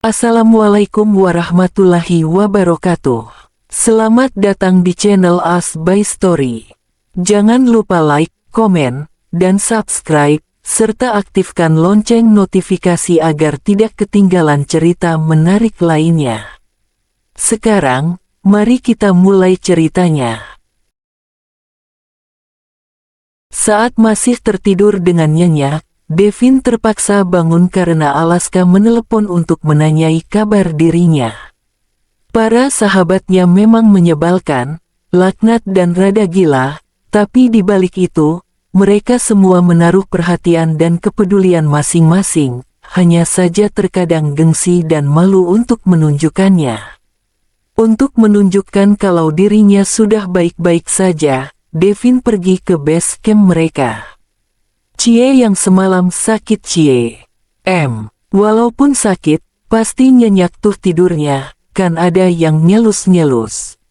Assalamualaikum warahmatullahi wabarakatuh. Selamat datang di channel Us by Story. Jangan lupa like, komen, dan subscribe, serta aktifkan lonceng notifikasi agar tidak ketinggalan cerita menarik lainnya. Sekarang, mari kita mulai ceritanya. Saat masih tertidur dengan nyenyak, Devin terpaksa bangun karena Alaska menelepon untuk menanyai kabar dirinya. Para sahabatnya memang menyebalkan, laknat dan rada gila, tapi di balik itu, mereka semua menaruh perhatian dan kepedulian masing-masing, hanya saja terkadang gengsi dan malu untuk menunjukkannya. Untuk menunjukkan kalau dirinya sudah baik-baik saja, Devin pergi ke base camp mereka. Cie yang semalam sakit Cie. Walaupun sakit, pasti nyenyak tuh tidurnya, kan ada yang nyelus-nyelus.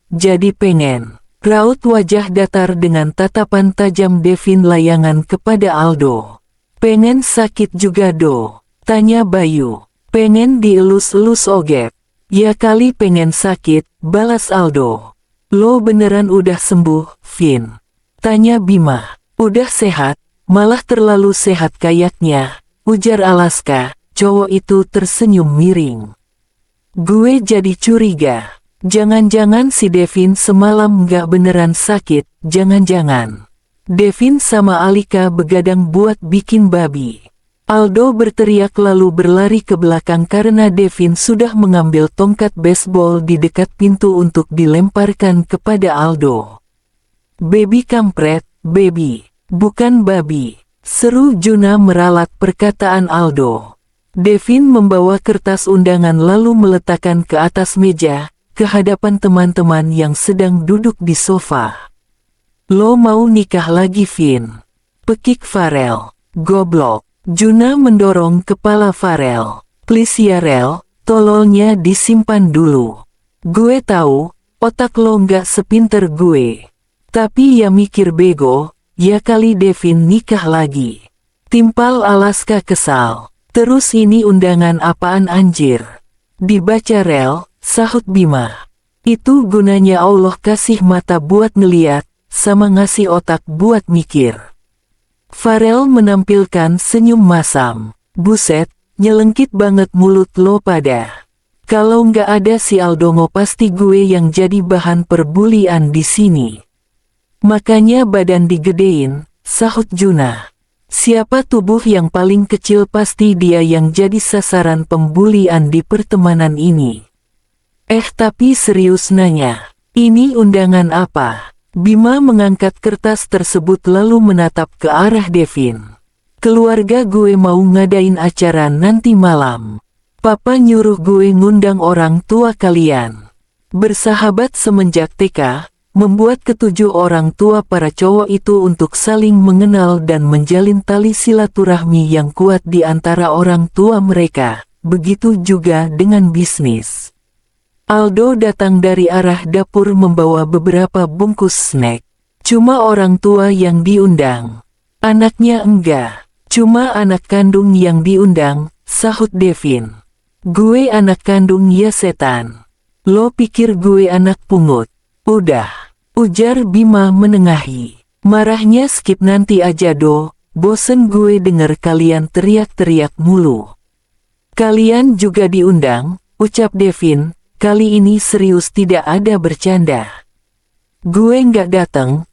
Jadi pengen. Raut wajah datar dengan tatapan tajam Devin layangan kepada Aldo. Pengen sakit juga do? Tanya Bayu. Pengen dielus-elus oget. Ya kali pengen sakit, balas Aldo. Lo beneran udah sembuh, Vin? Tanya Bima. Udah sehat, malah terlalu sehat kayaknya, ujar Alaska. Cowok itu tersenyum miring. Gue jadi curiga, jangan-jangan si Devin semalam nggak beneran sakit, jangan-jangan Devin sama Alika begadang buat bikin babi. Aldo berteriak lalu berlari ke belakang karena Devin sudah mengambil tongkat baseball di dekat pintu untuk dilemparkan kepada Aldo. Baby kampret. Baby, bukan babi, seru Juna meralat perkataan Aldo. Devin membawa kertas undangan lalu meletakkan ke atas meja, ke hadapan teman-teman yang sedang duduk di sofa. Lo mau nikah lagi, Vin? Pekik Farel. Goblok. Juna mendorong kepala Farel. Please ya Rel, tololnya disimpan dulu. Gue tahu, otak lo nggak sepinter gue. Tapi ya mikir bego, ya kali Devin nikah lagi. Timpal Alaska kesal. Terus ini undangan apaan anjir? Dibaca Rel, sahut Bima. Itu gunanya Allah kasih mata buat ngeliat, sama ngasih otak buat mikir. Farel menampilkan senyum masam. Buset, nyelengkit banget mulut lo pada. Kalau nggak ada si Aldongo pasti gue yang jadi bahan perbulian di sini. Makanya badan digedein, sahut Juna. Siapa tubuh yang paling kecil pasti dia yang jadi sasaran pembulian di pertemanan ini. Tapi serius nanya, ini undangan apa? Bima mengangkat kertas tersebut lalu menatap ke arah Devin. Keluarga gue mau ngadain acara nanti malam. Papa nyuruh gue ngundang orang tua kalian. Bersahabat semenjak TK. Membuat ketujuh orang tua para cowok itu untuk saling mengenal dan menjalin tali silaturahmi yang kuat di antara orang tua mereka. Begitu juga dengan bisnis. Aldo datang dari arah dapur membawa beberapa bungkus snack. Cuma orang tua yang diundang. Anaknya enggak. Cuma anak kandung yang diundang, sahut Devin. Gue anak kandung ya setan. Lo pikir gue anak pungut? Udah, ujar Bima menengahi. Marahnya skip nanti aja do, bosen gue denger kalian teriak-teriak mulu. Kalian juga diundang, ucap Devin, kali ini serius tidak ada bercanda. Gue nggak dateng,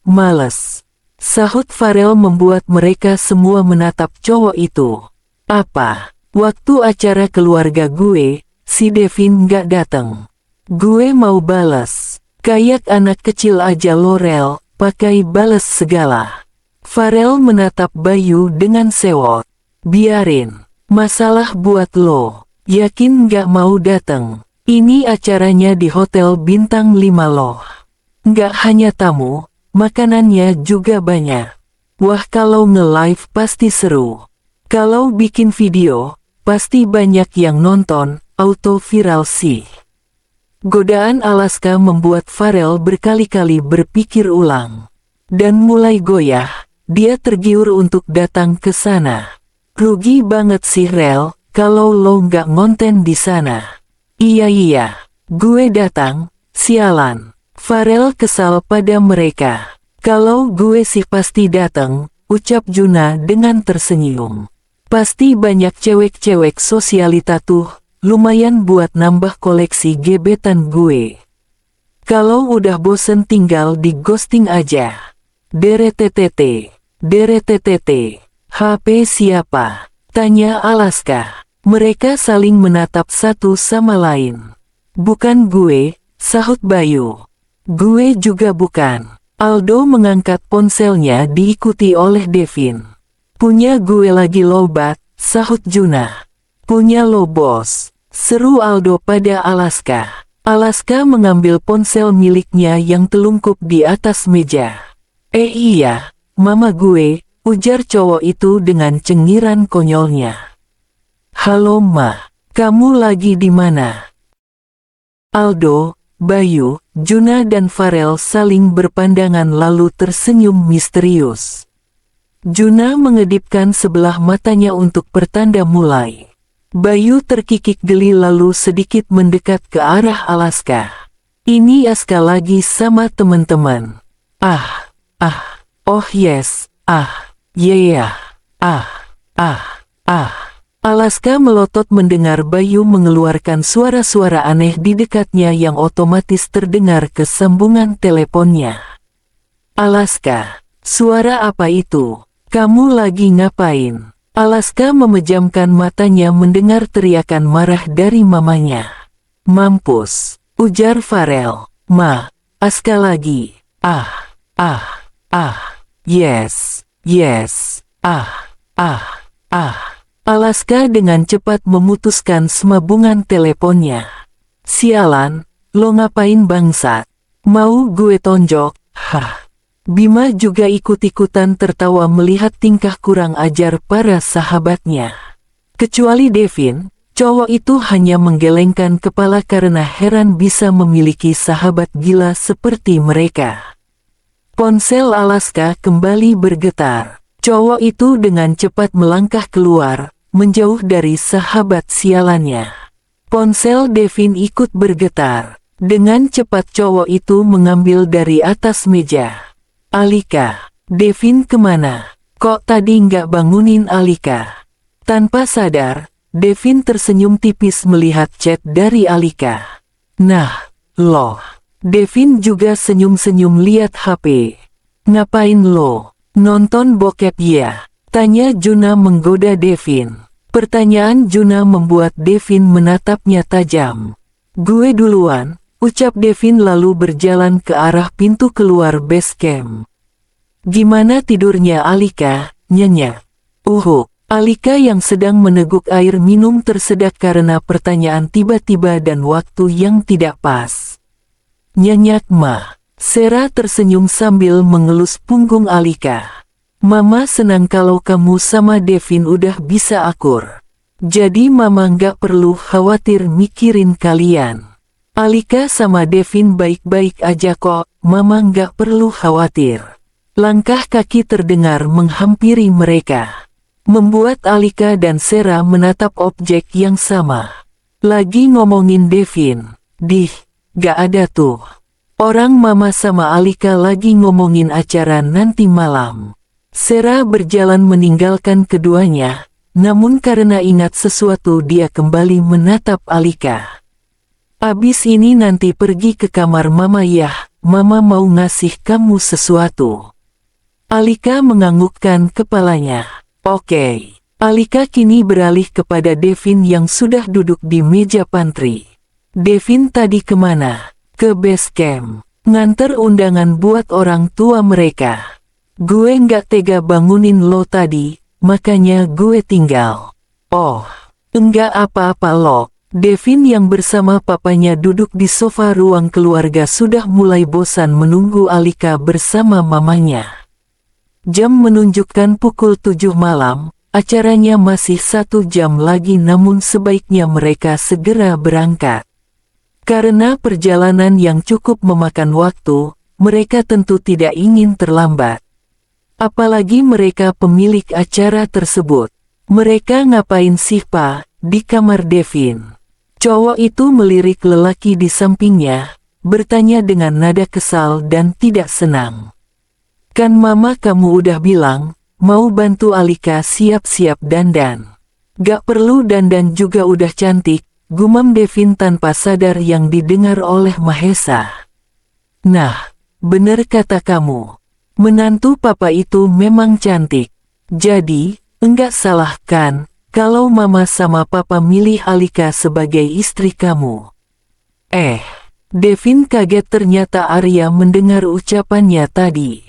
males. Sahut Farel membuat mereka semua menatap cowok itu. Apa, waktu acara keluarga gue, si Devin nggak dateng? Gue mau balas. Kayak anak kecil aja lo Rel, pakai balas segala. Farel menatap Bayu dengan sewot. Biarin, masalah buat lo. Yakin nggak mau dateng? Ini acaranya di hotel bintang 5 loh. Nggak hanya tamu, makanannya juga banyak. Wah kalau nge-live pasti seru. Kalau bikin video, pasti banyak yang nonton, auto viral sih. Godaan Alaska membuat Farel berkali-kali berpikir ulang. Dan mulai goyah, dia tergiur untuk datang ke sana. Rugi banget sih Rel, kalau lo nggak ngonten di sana. Iya, gue datang, sialan. Farel kesal pada mereka. Kalau gue sih pasti datang, ucap Juna dengan tersenyum. Pasti banyak cewek-cewek sosialita tuh, lumayan buat nambah koleksi gebetan gue. Kalau udah bosen tinggal di ghosting aja. DRTTT. HP siapa? Tanya Alaska. Mereka saling menatap satu sama lain. Bukan gue, sahut Bayu. Gue juga bukan. Aldo mengangkat ponselnya diikuti oleh Devin. Punya gue lagi lobat, sahut Juna. Punya lo bos, seru Aldo pada Alaska. Alaska mengambil ponsel miliknya yang telungkup di atas meja. Iya, mama gue, ujar cowok itu dengan cengiran konyolnya. Halo ma, kamu lagi di mana? Aldo, Bayu, Juna dan Farel saling berpandangan lalu tersenyum misterius. Juna mengedipkan sebelah matanya untuk pertanda mulai. Bayu terkikik geli lalu sedikit mendekat ke arah Alaska. Ini Aska lagi sama teman-teman. Oh yes, yeah, Alaska melotot mendengar Bayu mengeluarkan suara-suara aneh di dekatnya yang otomatis terdengar ke sambungan teleponnya. Alaska, suara apa itu? Kamu lagi ngapain? Alaska memejamkan matanya mendengar teriakan marah dari mamanya. Mampus, ujar Farel. Ma, Aska lagi. Yes. Alaska dengan cepat memutuskan sambungan teleponnya. Sialan, lo ngapain bangsat? Mau gue tonjok? Bima juga ikut-ikutan tertawa melihat tingkah kurang ajar para sahabatnya. Kecuali Devin, cowok itu hanya menggelengkan kepala karena heran bisa memiliki sahabat gila seperti mereka. Ponsel Alaska kembali bergetar. Cowok itu dengan cepat melangkah keluar, menjauh dari sahabat sialannya. Ponsel Devin ikut bergetar. Dengan cepat cowok itu mengambil dari atas meja. Alika, Devin kemana? Kok tadi nggak bangunin Alika? Tanpa sadar, Devin tersenyum tipis melihat chat dari Alika. Nah, loh. Devin juga senyum-senyum lihat HP. Ngapain lo? Nonton bokep ya? Tanya Juna menggoda Devin. Pertanyaan Juna membuat Devin menatapnya tajam. Gue duluan, ucap Devin lalu berjalan ke arah pintu keluar base camp. Gimana tidurnya Alika, nyenyak? Alika yang sedang meneguk air minum tersedak karena pertanyaan tiba-tiba dan waktu yang tidak pas. Nyenyak ma. Sera tersenyum sambil mengelus punggung Alika. Mama senang kalau kamu sama Devin udah bisa akur. Jadi mama nggak perlu khawatir mikirin kalian. Alika sama Devin baik-baik aja kok, mama nggak perlu khawatir. Langkah kaki terdengar menghampiri mereka. Membuat Alika dan Sera menatap objek yang sama. Lagi ngomongin Devin. Gak ada tuh. Orang mama sama Alika lagi ngomongin acara nanti malam. Sera berjalan meninggalkan keduanya, namun karena ingat sesuatu dia kembali menatap Alika. Abis ini nanti pergi ke kamar mama ya, mama mau ngasih kamu sesuatu. Alika menganggukkan kepalanya. Oke. Alika kini beralih kepada Devin yang sudah duduk di meja pantry. Devin tadi kemana? Ke base camp. Nganter undangan buat orang tua mereka. Gue nggak tega bangunin lo tadi, makanya gue tinggal. Oh, enggak apa-apa lo. Devin yang bersama papanya duduk di sofa ruang keluarga sudah mulai bosan menunggu Alika bersama mamanya. Jam menunjukkan pukul 7 malam, acaranya masih 1 jam lagi namun sebaiknya mereka segera berangkat. Karena perjalanan yang cukup memakan waktu, mereka tentu tidak ingin terlambat. Apalagi mereka pemilik acara tersebut. Mereka ngapain sih pa? di kamar Devin. Cowok itu melirik lelaki di sampingnya, bertanya dengan nada kesal dan tidak senang. Kan mama kamu udah bilang, mau bantu Alika siap-siap dandan. Gak perlu dandan juga udah cantik, gumam Devin tanpa sadar yang didengar oleh Mahesa. Nah, bener kata kamu. Menantu papa itu memang cantik. Jadi, enggak salah kan, kalau mama sama papa milih Alika sebagai istri kamu. Devin kaget ternyata Arya mendengar ucapannya tadi.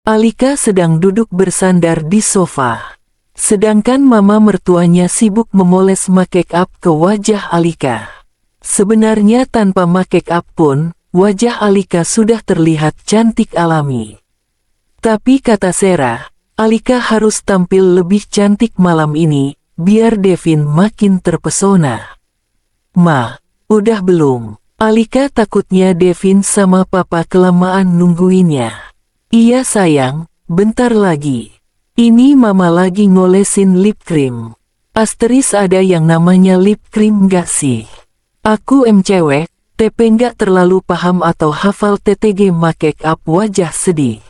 Alika sedang duduk bersandar di sofa. Sedangkan mama mertuanya sibuk memoles make up ke wajah Alika. Sebenarnya tanpa make up pun, wajah Alika sudah terlihat cantik alami. Tapi kata Sarah, Alika harus tampil lebih cantik malam ini, biar Devin makin terpesona. Ma, udah belum? Alika takutnya Devin sama papa kelamaan nungguinnya. Iya sayang, bentar lagi. Ini mama lagi ngolesin lip cream. Asteris ada yang namanya lip cream gak sih? Aku cewek, TP nggak terlalu paham atau hafal TTG make up wajah sedih.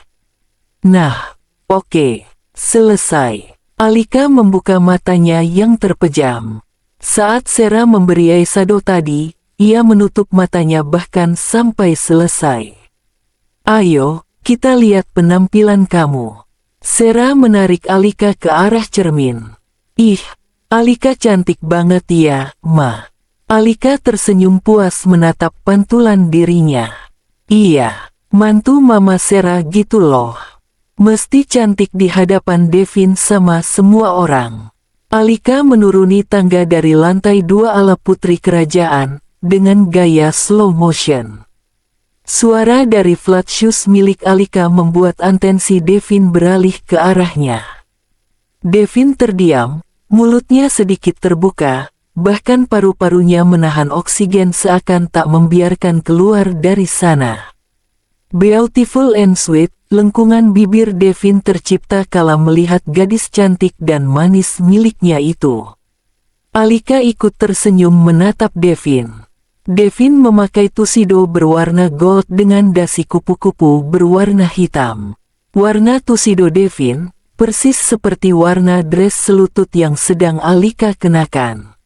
Nah, oke, selesai. Alika membuka matanya yang terpejam. Saat Sarah memberi eyeshadow tadi, ia menutup matanya bahkan sampai selesai. Ayo, kita lihat penampilan kamu. Sarah menarik Alika ke arah cermin. Ih, Alika cantik banget ya, Ma. Alika tersenyum puas menatap pantulan dirinya. Iya, mantu Mama Sarah gitu loh. Mesti cantik di hadapan Devin sama semua orang. Alika menuruni tangga dari lantai 2 ala putri kerajaan, dengan gaya slow motion. Suara dari flat shoes milik Alika membuat atensi Devin beralih ke arahnya. Devin terdiam, mulutnya sedikit terbuka, bahkan paru-parunya menahan oksigen seakan tak membiarkan keluar dari sana. Beautiful and sweet, lengkungan bibir Devin tercipta kala melihat gadis cantik dan manis miliknya itu. Alika ikut tersenyum menatap Devin. Devin memakai tuxedo berwarna gold dengan dasi kupu-kupu berwarna hitam. Warna tuxedo Devin, persis seperti warna dress selutut yang sedang Alika kenakan.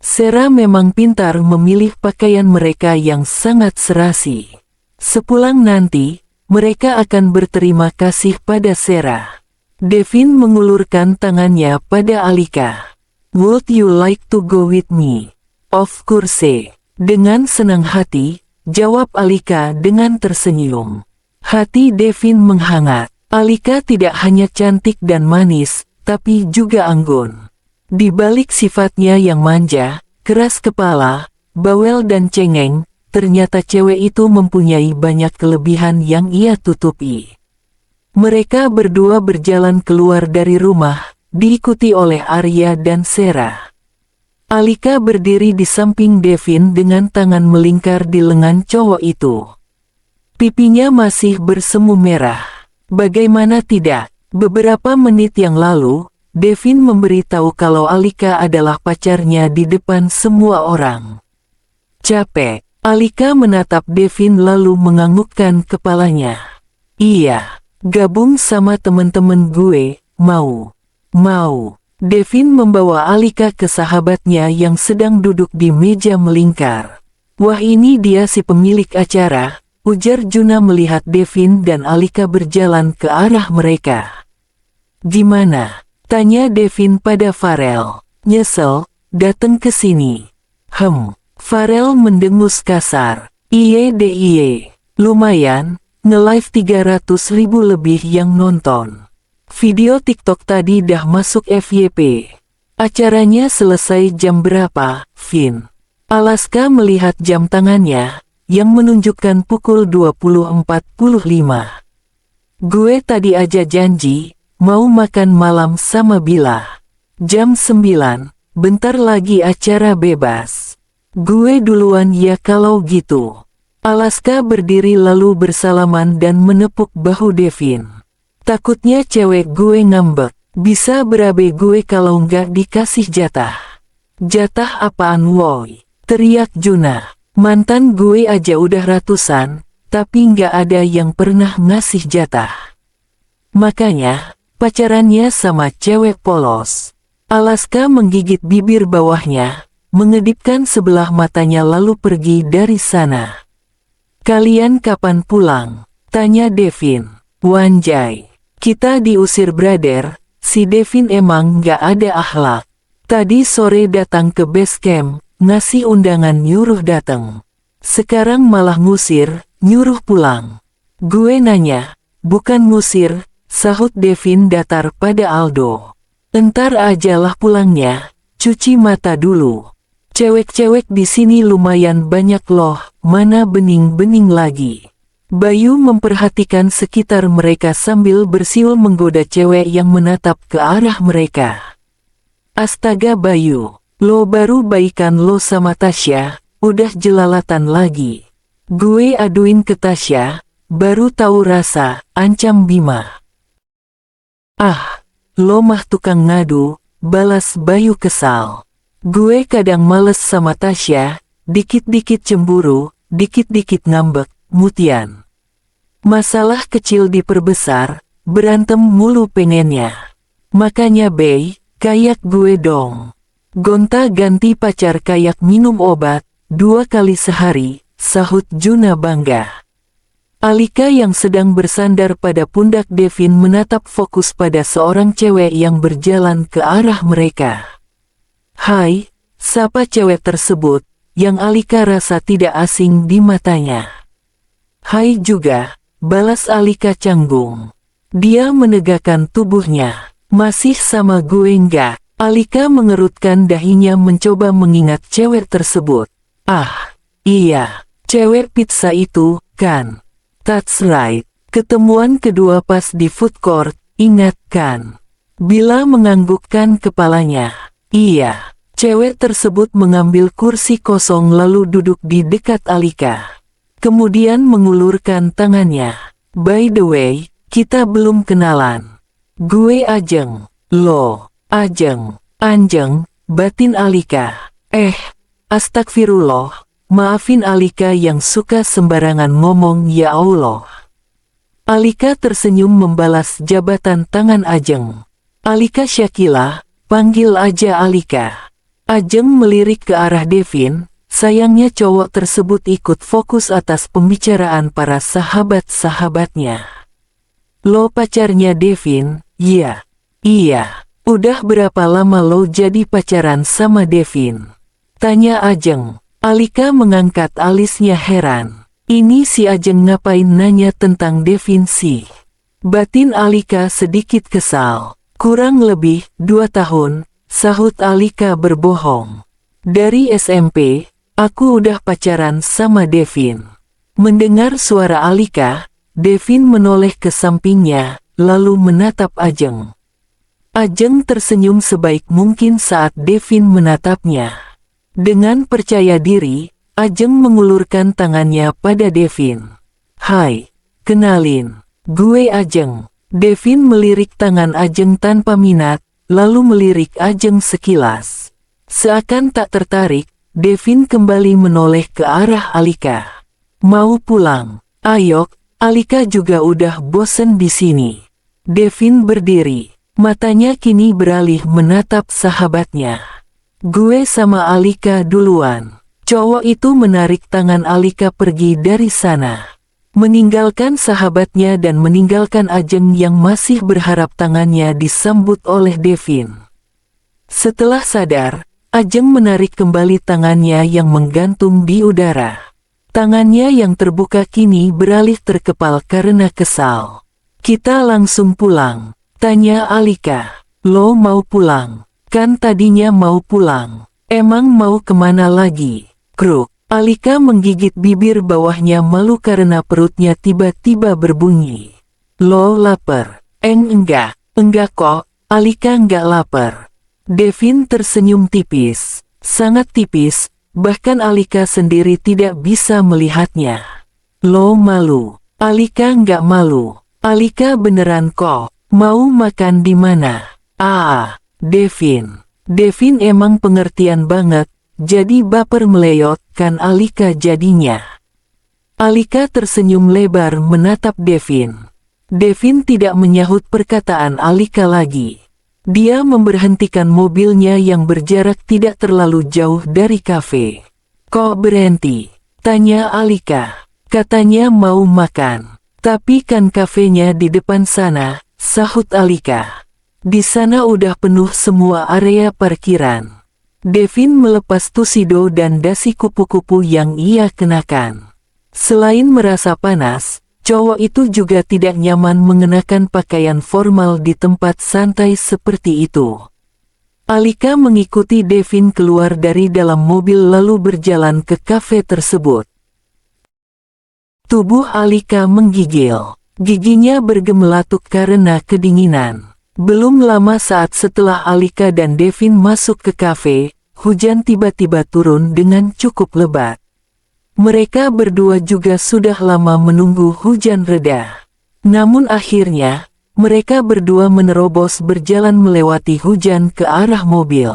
Sarah memang pintar memilih pakaian mereka yang sangat serasi. Sepulang nanti, mereka akan berterima kasih pada Sarah. Devin mengulurkan tangannya pada Alika. Would you like to go with me? Of course. Dengan senang hati, jawab Alika dengan tersenyum. Hati Devin menghangat. Alika tidak hanya cantik dan manis, tapi juga anggun. Di balik sifatnya yang manja, keras kepala, bawel dan cengeng, ternyata cewek itu mempunyai banyak kelebihan yang ia tutupi. Mereka berdua berjalan keluar dari rumah, diikuti oleh Arya dan Sarah. Alika berdiri di samping Devin dengan tangan melingkar di lengan cowok itu. Pipinya masih bersemu merah. Bagaimana tidak? Beberapa menit yang lalu, Devin memberitahu kalau Alika adalah pacarnya di depan semua orang. Capek. Alika menatap Devin lalu menganggukkan kepalanya. Iya, gabung sama temen-temen gue, mau. Devin membawa Alika ke sahabatnya yang sedang duduk di meja melingkar. Wah, ini dia si pemilik acara, ujar Juna melihat Devin dan Alika berjalan ke arah mereka. Gimana? Tanya Devin pada Farel. Nyesel, dateng ke sini. Farel mendengus kasar. Iye, lumayan, nge-live 300.000 lebih yang nonton. Video TikTok tadi dah masuk FYP. Acaranya selesai jam berapa, Vin? Alaska melihat jam tangannya, yang menunjukkan pukul 20.45. Gue tadi aja janji, mau makan malam sama Bila. Jam 9, bentar lagi acara bebas. Gue duluan ya kalau gitu. Alaska berdiri lalu bersalaman dan menepuk bahu Devin. Takutnya cewek gue ngambek. Bisa berabe gue kalau nggak dikasih jatah. Jatah apaan woi? Teriak Juna. Mantan gue aja udah ratusan, tapi nggak ada yang pernah ngasih jatah. Makanya, pacarannya sama cewek polos. Alaska menggigit bibir bawahnya, mengedipkan sebelah matanya lalu pergi dari sana. Kalian kapan pulang? Tanya Devin. Wanjay. Kita diusir brother, si Devin emang nggak ada akhlak. Tadi sore datang ke base camp, ngasih undangan nyuruh dateng. Sekarang malah ngusir, nyuruh pulang. Gue nanya, bukan ngusir, sahut Devin datar pada Aldo. Entar ajalah pulangnya, cuci mata dulu. Cewek-cewek di sini lumayan banyak loh, mana bening-bening lagi. Bayu memperhatikan sekitar mereka sambil bersiul menggoda cewek yang menatap ke arah mereka. Astaga Bayu, lo baru baikan lo sama Tasya, udah jelalatan lagi. Gue aduin ke Tasya, baru tahu rasa, ancam Bima. Ah, lo mah tukang ngadu, balas Bayu kesal. Gue kadang males sama Tasya, dikit-dikit cemburu, dikit-dikit ngambek, mutian. Masalah kecil diperbesar, berantem mulu pengennya. Makanya Bey, kayak gue dong. Gonta-ganti pacar kayak minum obat, 2 kali sehari, sahut Juna bangga. Alika yang sedang bersandar pada pundak Devin menatap fokus pada seorang cewek yang berjalan ke arah mereka. Hai, siapa cewek tersebut, yang Alika rasa tidak asing di matanya. Hai juga, balas Alika canggung. Dia menegakkan tubuhnya. Masih sama gue enggak? Alika mengerutkan dahinya mencoba mengingat cewek tersebut. Ah, iya, cewek pizza itu, kan? That's right. Ketemuan kedua pas di food court, ingat kan? Bila menganggukkan kepalanya. Iya, cewek tersebut mengambil kursi kosong lalu duduk di dekat Alika. Kemudian mengulurkan tangannya. By the way, kita belum kenalan. Gue Ajeng. Lo, Ajeng, Anjeng, batin Alika. Astagfirullah, maafin Alika yang suka sembarangan ngomong ya Allah. Alika tersenyum membalas jabatan tangan Ajeng. Alika Syakila, panggil aja Alika. Ajeng melirik ke arah Devin, sayangnya cowok tersebut ikut fokus atas pembicaraan para sahabat-sahabatnya. Lo pacarnya Devin, iya. Iya, udah berapa lama lo jadi pacaran sama Devin? Tanya Ajeng. Alika mengangkat alisnya heran. Ini si Ajeng ngapain nanya tentang Devin sih? Batin Alika sedikit kesal. Kurang lebih 2 tahun, sahut Alika berbohong. Dari SMP, aku udah pacaran sama Devin. Mendengar suara Alika, Devin menoleh ke sampingnya, lalu menatap Ajeng. Ajeng tersenyum sebaik mungkin saat Devin menatapnya. Dengan percaya diri, Ajeng mengulurkan tangannya pada Devin. Hai, kenalin, gue Ajeng. Devin melirik tangan Ajeng tanpa minat, lalu melirik Ajeng sekilas. Seakan tak tertarik, Devin kembali menoleh ke arah Alika. Mau pulang? Ayo. Alika juga udah bosen di sini. Devin berdiri, matanya kini beralih menatap sahabatnya. Gue sama Alika duluan. Cowok itu menarik tangan Alika pergi dari sana. Meninggalkan sahabatnya dan meninggalkan Ajeng yang masih berharap tangannya disambut oleh Devin. Setelah sadar, Ajeng menarik kembali tangannya yang menggantung di udara. Tangannya yang terbuka kini beralih terkepal karena kesal. Kita langsung pulang, tanya Alika. Lo mau pulang? Kan tadinya mau pulang. Emang mau kemana lagi? Kruk. Alika menggigit bibir bawahnya malu karena perutnya tiba-tiba berbunyi. Lo lapar? Enggak kok, Alika enggak lapar. Devin tersenyum tipis, sangat tipis. Bahkan Alika sendiri tidak bisa melihatnya. Lo malu? Alika nggak malu. Alika beneran kok. Mau makan di mana? Devin. Devin emang pengertian banget, jadi baper meleyot kan Alika jadinya. Alika tersenyum lebar menatap Devin. Devin tidak menyahut perkataan Alika lagi. Dia memberhentikan mobilnya yang berjarak tidak terlalu jauh dari kafe. "Kok berhenti?" tanya Alika. "Katanya mau makan." "Tapi kan kafenya di depan sana," sahut Alika. "Di sana udah penuh semua area parkiran." Devin melepas tuxedo dan dasi kupu-kupu yang ia kenakan. Selain merasa panas, cowok itu juga tidak nyaman mengenakan pakaian formal di tempat santai seperti itu. Alika mengikuti Devin keluar dari dalam mobil lalu berjalan ke kafe tersebut. Tubuh Alika menggigil. Giginya bergemelatuk karena kedinginan. Belum lama saat setelah Alika dan Devin masuk ke kafe, hujan tiba-tiba turun dengan cukup lebat. Mereka berdua juga sudah lama menunggu hujan reda. Namun akhirnya, mereka berdua menerobos berjalan melewati hujan ke arah mobil.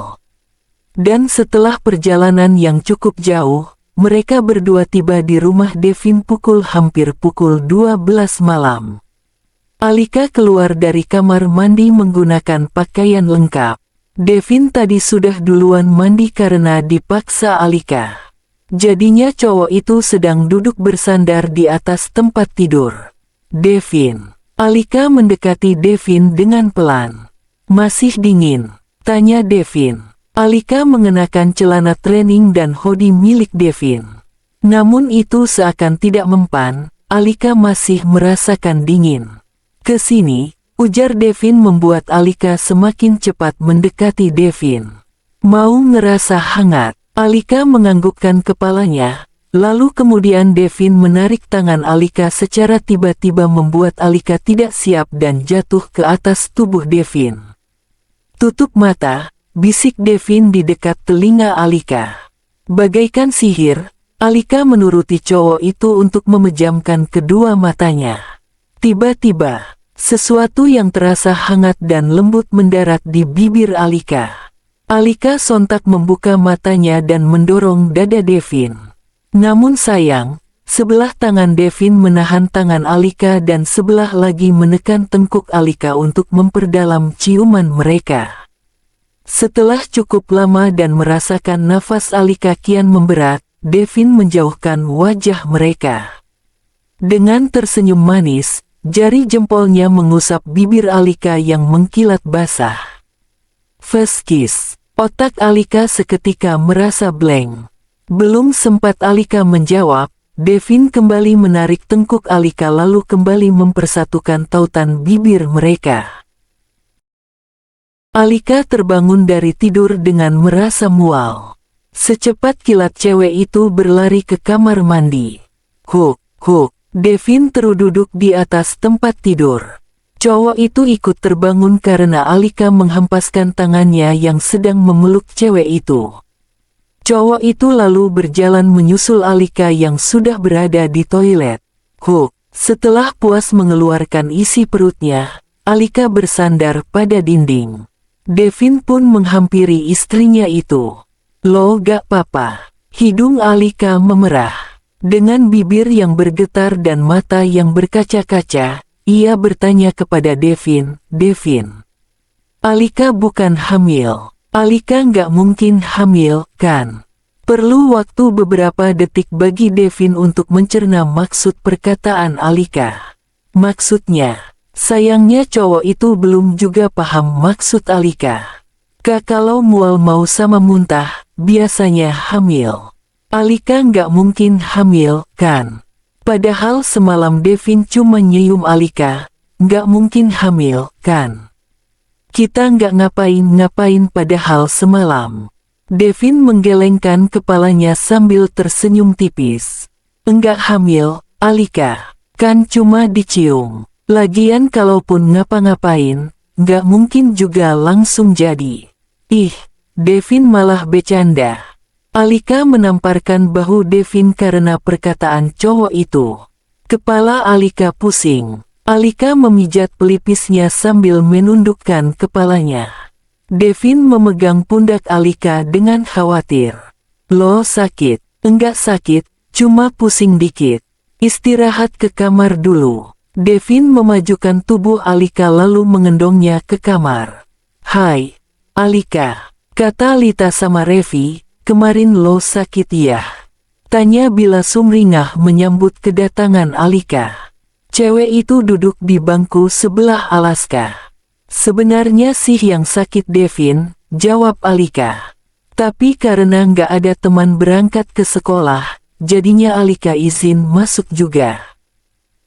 Dan setelah perjalanan yang cukup jauh, mereka berdua tiba di rumah Devin hampir pukul 12 malam. Alika keluar dari kamar mandi menggunakan pakaian lengkap. Devin tadi sudah duluan mandi karena dipaksa Alika. Jadinya cowok itu sedang duduk bersandar di atas tempat tidur. "Devin." Alika mendekati Devin dengan pelan. "Masih dingin?" tanya Devin. Alika mengenakan celana training dan hoodie milik Devin. Namun itu seakan tidak mempan, Alika masih merasakan dingin. "Kesini," ujar Devin membuat Alika semakin cepat mendekati Devin. "Mau ngerasa hangat?" Alika menganggukkan kepalanya, lalu kemudian Devin menarik tangan Alika secara tiba-tiba membuat Alika tidak siap dan jatuh ke atas tubuh Devin. "Tutup mata," bisik Devin di dekat telinga Alika. Bagaikan sihir, Alika menuruti cowok itu untuk memejamkan kedua matanya. Tiba-tiba, sesuatu yang terasa hangat dan lembut mendarat di bibir Alika. Alika sontak membuka matanya dan mendorong dada Devin. Namun sayang, sebelah tangan Devin menahan tangan Alika dan sebelah lagi menekan tengkuk Alika untuk memperdalam ciuman mereka. Setelah cukup lama dan merasakan nafas Alika kian memberat, Devin menjauhkan wajah mereka. Dengan tersenyum manis, jari jempolnya mengusap bibir Alika yang mengkilat basah. First kiss. Otak Alika seketika merasa blank. Belum sempat Alika menjawab, Devin kembali menarik tengkuk Alika lalu kembali mempersatukan tautan bibir mereka. Alika terbangun dari tidur dengan merasa mual. Secepat kilat cewek itu berlari ke kamar mandi. Huk. Devin teruduk di atas tempat tidur. Cowok itu ikut terbangun karena Alika menghempaskan tangannya yang sedang memeluk cewek itu. Cowok itu lalu berjalan menyusul Alika yang sudah berada di toilet. Setelah puas mengeluarkan isi perutnya, Alika bersandar pada dinding. Devin pun menghampiri istrinya itu. "Lo gak apa-apa?" Hidung Alika memerah. Dengan bibir yang bergetar dan mata yang berkaca-kaca, ia bertanya kepada Devin, "Devin, Alika bukan hamil." "Alika nggak mungkin hamil, kan?" Perlu waktu beberapa detik bagi Devin untuk mencerna maksud perkataan Alika. Maksudnya, sayangnya cowok itu belum juga paham maksud Alika. Kalau mual mau sama muntah, biasanya hamil. Alika nggak mungkin hamil, kan? Padahal semalam Devin cuma nyium Alika, nggak mungkin hamil, kan? Kita nggak ngapain-ngapain padahal semalam. Devin menggelengkan kepalanya sambil tersenyum tipis. Enggak hamil, Alika, kan cuma dicium. Lagian kalaupun ngapa-ngapain, nggak mungkin juga langsung jadi. Ih, Devin malah bercanda. Alika menamparkan bahu Devin karena perkataan cowok itu. Kepala Alika pusing. Alika memijat pelipisnya sambil menundukkan kepalanya. Devin memegang pundak Alika dengan khawatir. "Lo sakit?" "Enggak sakit, cuma pusing dikit. Istirahat ke kamar dulu." Devin memajukan tubuh Alika lalu mengendongnya ke kamar. "Hai, Alika," kata Lita sama Revi, "kemarin lo sakit ya?" tanya Bila sumringah menyambut kedatangan Alika. Cewek itu duduk di bangku sebelah Alaska. "Sebenarnya sih yang sakit Devin," jawab Alika. "Tapi karena nggak ada teman berangkat ke sekolah, jadinya Alika izin masuk juga."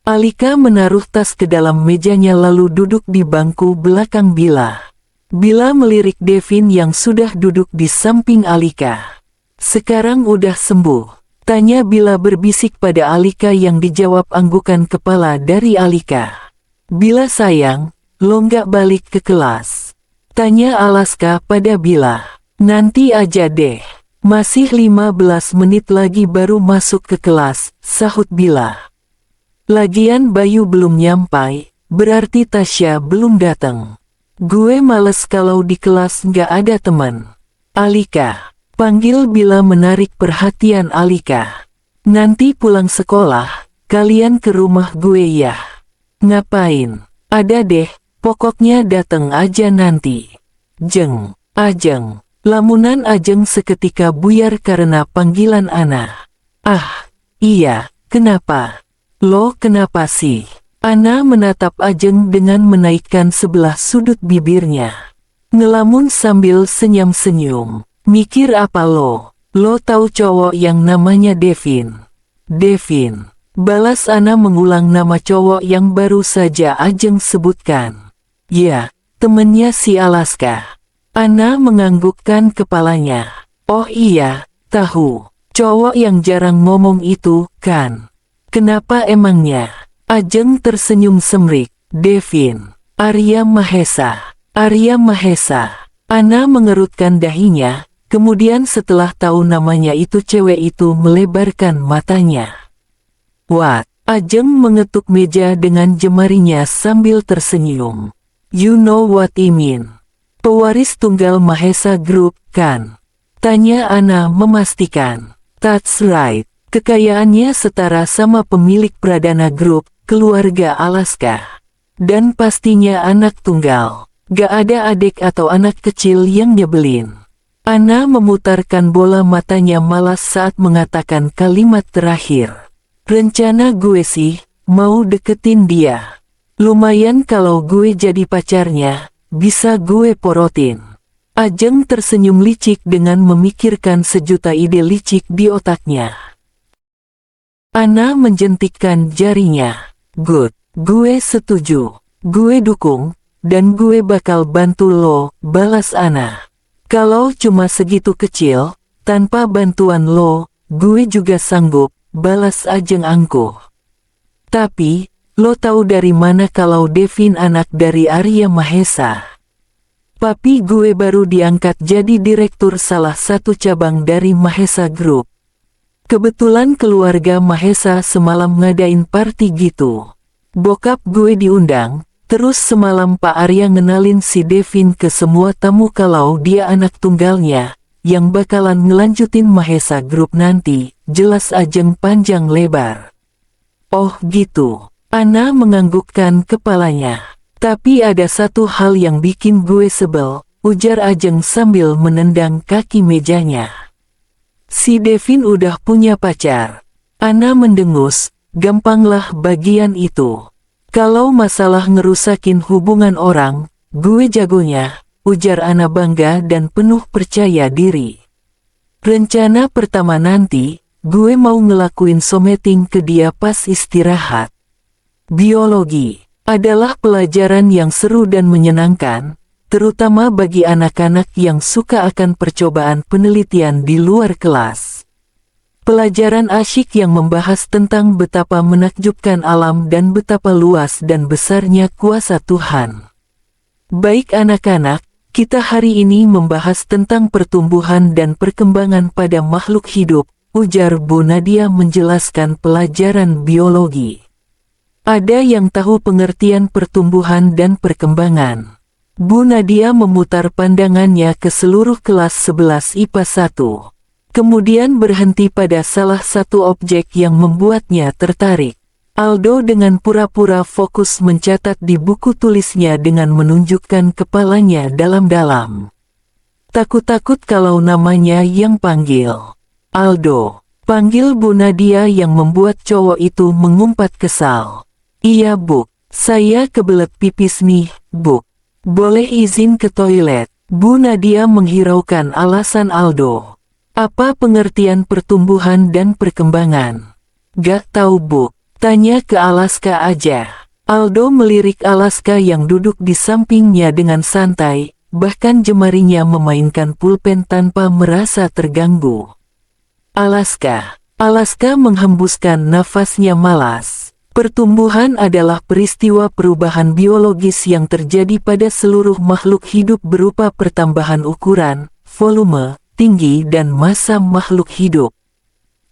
Alika menaruh tas ke dalam mejanya lalu duduk di bangku belakang Bila. Bila melirik Devin yang sudah duduk di samping Alika. "Sekarang udah sembuh?" tanya Bila berbisik pada Alika yang dijawab anggukan kepala dari Alika. "Bila sayang, lo nggak balik ke kelas?" tanya Alaska pada Bila. "Nanti aja deh. Masih 15 menit lagi baru masuk ke kelas," sahut Bila. "Lagian Bayu belum nyampai, berarti Tasya belum datang. Gue males kalau di kelas nggak ada teman." "Alika," panggil Bila menarik perhatian Alika. "Nanti pulang sekolah, kalian ke rumah gue ya." "Ngapain?" "Ada deh, pokoknya dateng aja nanti." "Jeng, Ajeng." Lamunan Ajeng seketika buyar karena panggilan Ana. "Ah, iya, kenapa? Lo kenapa sih?" Ana menatap Ajeng dengan menaikkan sebelah sudut bibirnya. Ngelamun sambil senyum-senyum. "Mikir apa lo? Lo tahu cowok yang namanya Devin?" "Devin," balas Ana mengulang nama cowok yang baru saja Ajeng sebutkan. "Ya, temennya si Alaska." Ana menganggukkan kepalanya. "Oh iya, tahu. Cowok yang jarang ngomong itu, kan? Kenapa emangnya?" Ajeng tersenyum semrik. "Devin, Arya Mahesa." "Arya Mahesa." Ana mengerutkan dahinya. Kemudian setelah tahu namanya itu cewek itu melebarkan matanya. "What?" Ajeng mengetuk meja dengan jemarinya sambil tersenyum. "You know what I mean. Pewaris tunggal Mahesa Group, kan?" tanya Ana memastikan. "That's right. Kekayaannya setara sama pemilik Pradana Group, keluarga Alaska. Dan pastinya anak tunggal. Gak ada adik atau anak kecil yang nyebelin." Ana memutarkan bola matanya malas saat mengatakan kalimat terakhir. "Rencana gue sih, mau deketin dia. Lumayan kalau gue jadi pacarnya, bisa gue porotin." Ajeng tersenyum licik dengan memikirkan sejuta ide licik di otaknya. Ana menjentikkan jarinya. "Good, gue setuju. Gue dukung, dan gue bakal bantu lo," balas Ana. "Kalau cuma segitu kecil, tanpa bantuan lo, gue juga sanggup," balas Ajeng angkuh. "Tapi, lo tahu dari mana kalau Devin anak dari Arya Mahesa?" "Papi gue baru diangkat jadi direktur salah satu cabang dari Mahesa Group. Kebetulan keluarga Mahesa semalam ngadain party gitu. Bokap gue diundang. Terus semalam Pak Arya ngenalin si Devin ke semua tamu kalau dia anak tunggalnya, yang bakalan ngelanjutin Mahesa Group nanti," jelas Ajeng panjang lebar. "Oh gitu." Ana menganggukkan kepalanya. "Tapi ada satu hal yang bikin gue sebel," ujar Ajeng sambil menendang kaki mejanya. "Si Devin udah punya pacar." Ana mendengus, "Gampanglah bagian itu. Kalau masalah ngerusakin hubungan orang, gue jagonya," ujar Ana bangga dan penuh percaya diri. "Rencana pertama nanti, gue mau ngelakuin someting ke dia pas istirahat." Biologi adalah pelajaran yang seru dan menyenangkan, terutama bagi anak-anak yang suka akan percobaan penelitian di luar kelas. Pelajaran asyik yang membahas tentang betapa menakjubkan alam dan betapa luas dan besarnya kuasa Tuhan. Baik anak-anak, kita hari ini membahas tentang pertumbuhan dan perkembangan pada makhluk hidup, ujar Bu Nadia menjelaskan pelajaran biologi. Ada yang tahu pengertian pertumbuhan dan perkembangan. Bu Nadia memutar pandangannya ke seluruh kelas 11 IPA 1. Kemudian berhenti pada salah satu objek yang membuatnya tertarik. Aldo dengan pura-pura fokus mencatat di buku tulisnya dengan menunjukkan kepalanya dalam-dalam. Takut-takut kalau namanya yang panggil. Aldo, panggil Bu Nadia, yang membuat cowok itu mengumpat kesal. Iya Bu, saya kebelet pipis nih, Bu. Boleh izin ke toilet? Bu Nadia menghiraukan alasan Aldo. Apa pengertian pertumbuhan dan perkembangan? Gak tahu Bu, tanya ke Alaska aja. Aldo melirik Alaska yang duduk di sampingnya dengan santai, bahkan jemarinya memainkan pulpen tanpa merasa terganggu. Alaska menghembuskan nafasnya malas. Pertumbuhan adalah peristiwa perubahan biologis yang terjadi pada seluruh makhluk hidup berupa pertambahan ukuran, volume, tinggi dan massa makhluk hidup.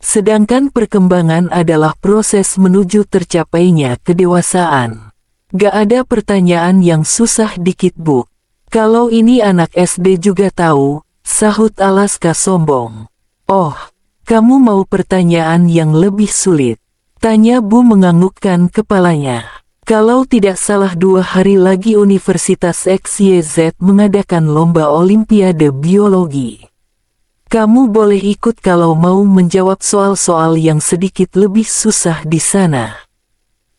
Sedangkan perkembangan adalah proses menuju tercapainya kedewasaan. Gak ada pertanyaan yang susah dikit Bu. Kalau ini anak SD juga tahu, sahut Alaska sombong. Oh, kamu mau pertanyaan yang lebih sulit? Tanya Bu menganggukkan kepalanya. Kalau tidak salah 2 hari lagi Universitas XYZ mengadakan lomba Olimpiade Biologi. Kamu boleh ikut kalau mau menjawab soal-soal yang sedikit lebih susah di sana.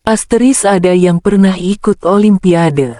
Asteris ada yang pernah ikut Olimpiade.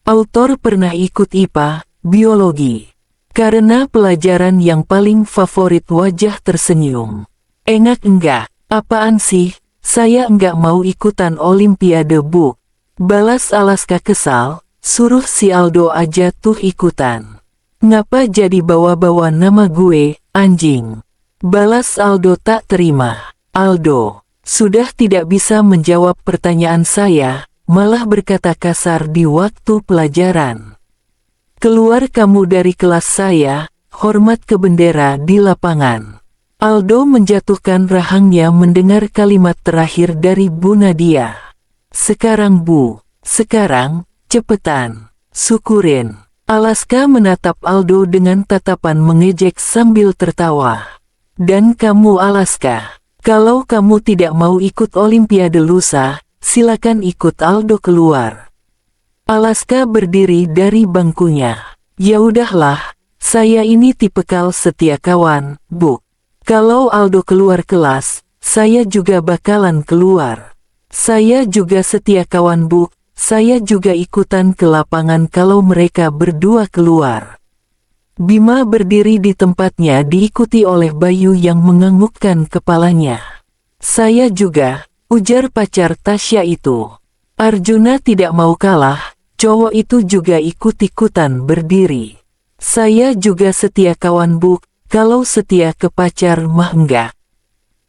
Autor pernah ikut IPA, Biologi. Karena pelajaran yang paling favorit. Wajah tersenyum. Enggak, apaan sih, saya enggak mau ikutan Olimpiade Bu. Balas Alaska kesal, suruh si Aldo aja tuh ikutan. Ngapa jadi bawa-bawa nama gue, anjing? Balas Aldo tak terima. Aldo, sudah tidak bisa menjawab pertanyaan saya, malah berkata kasar di waktu pelajaran. Keluar kamu dari kelas saya, hormat ke bendera di lapangan. Aldo menjatuhkan rahangnya mendengar kalimat terakhir dari Bu Nadia. Sekarang Bu, sekarang, cepetan, syukurin. Alaska menatap Aldo dengan tatapan mengejek sambil tertawa. Dan kamu Alaska, kalau kamu tidak mau ikut Olimpiade lusa, silakan ikut. Aldo keluar. Alaska berdiri dari bangkunya. Ya udahlah, saya ini tipikal setia kawan, Bu. Kalau Aldo keluar kelas, saya juga bakalan keluar. Saya juga setia kawan Bu. Saya juga ikutan ke lapangan kalau mereka berdua keluar. Bima berdiri di tempatnya diikuti oleh Bayu yang menganggukkan kepalanya. Saya juga, ujar pacar Tasya itu. Arjuna tidak mau kalah, cowok itu juga ikut-ikutan berdiri. Saya juga setia kawan Bu, kalau setia ke pacar mah enggak.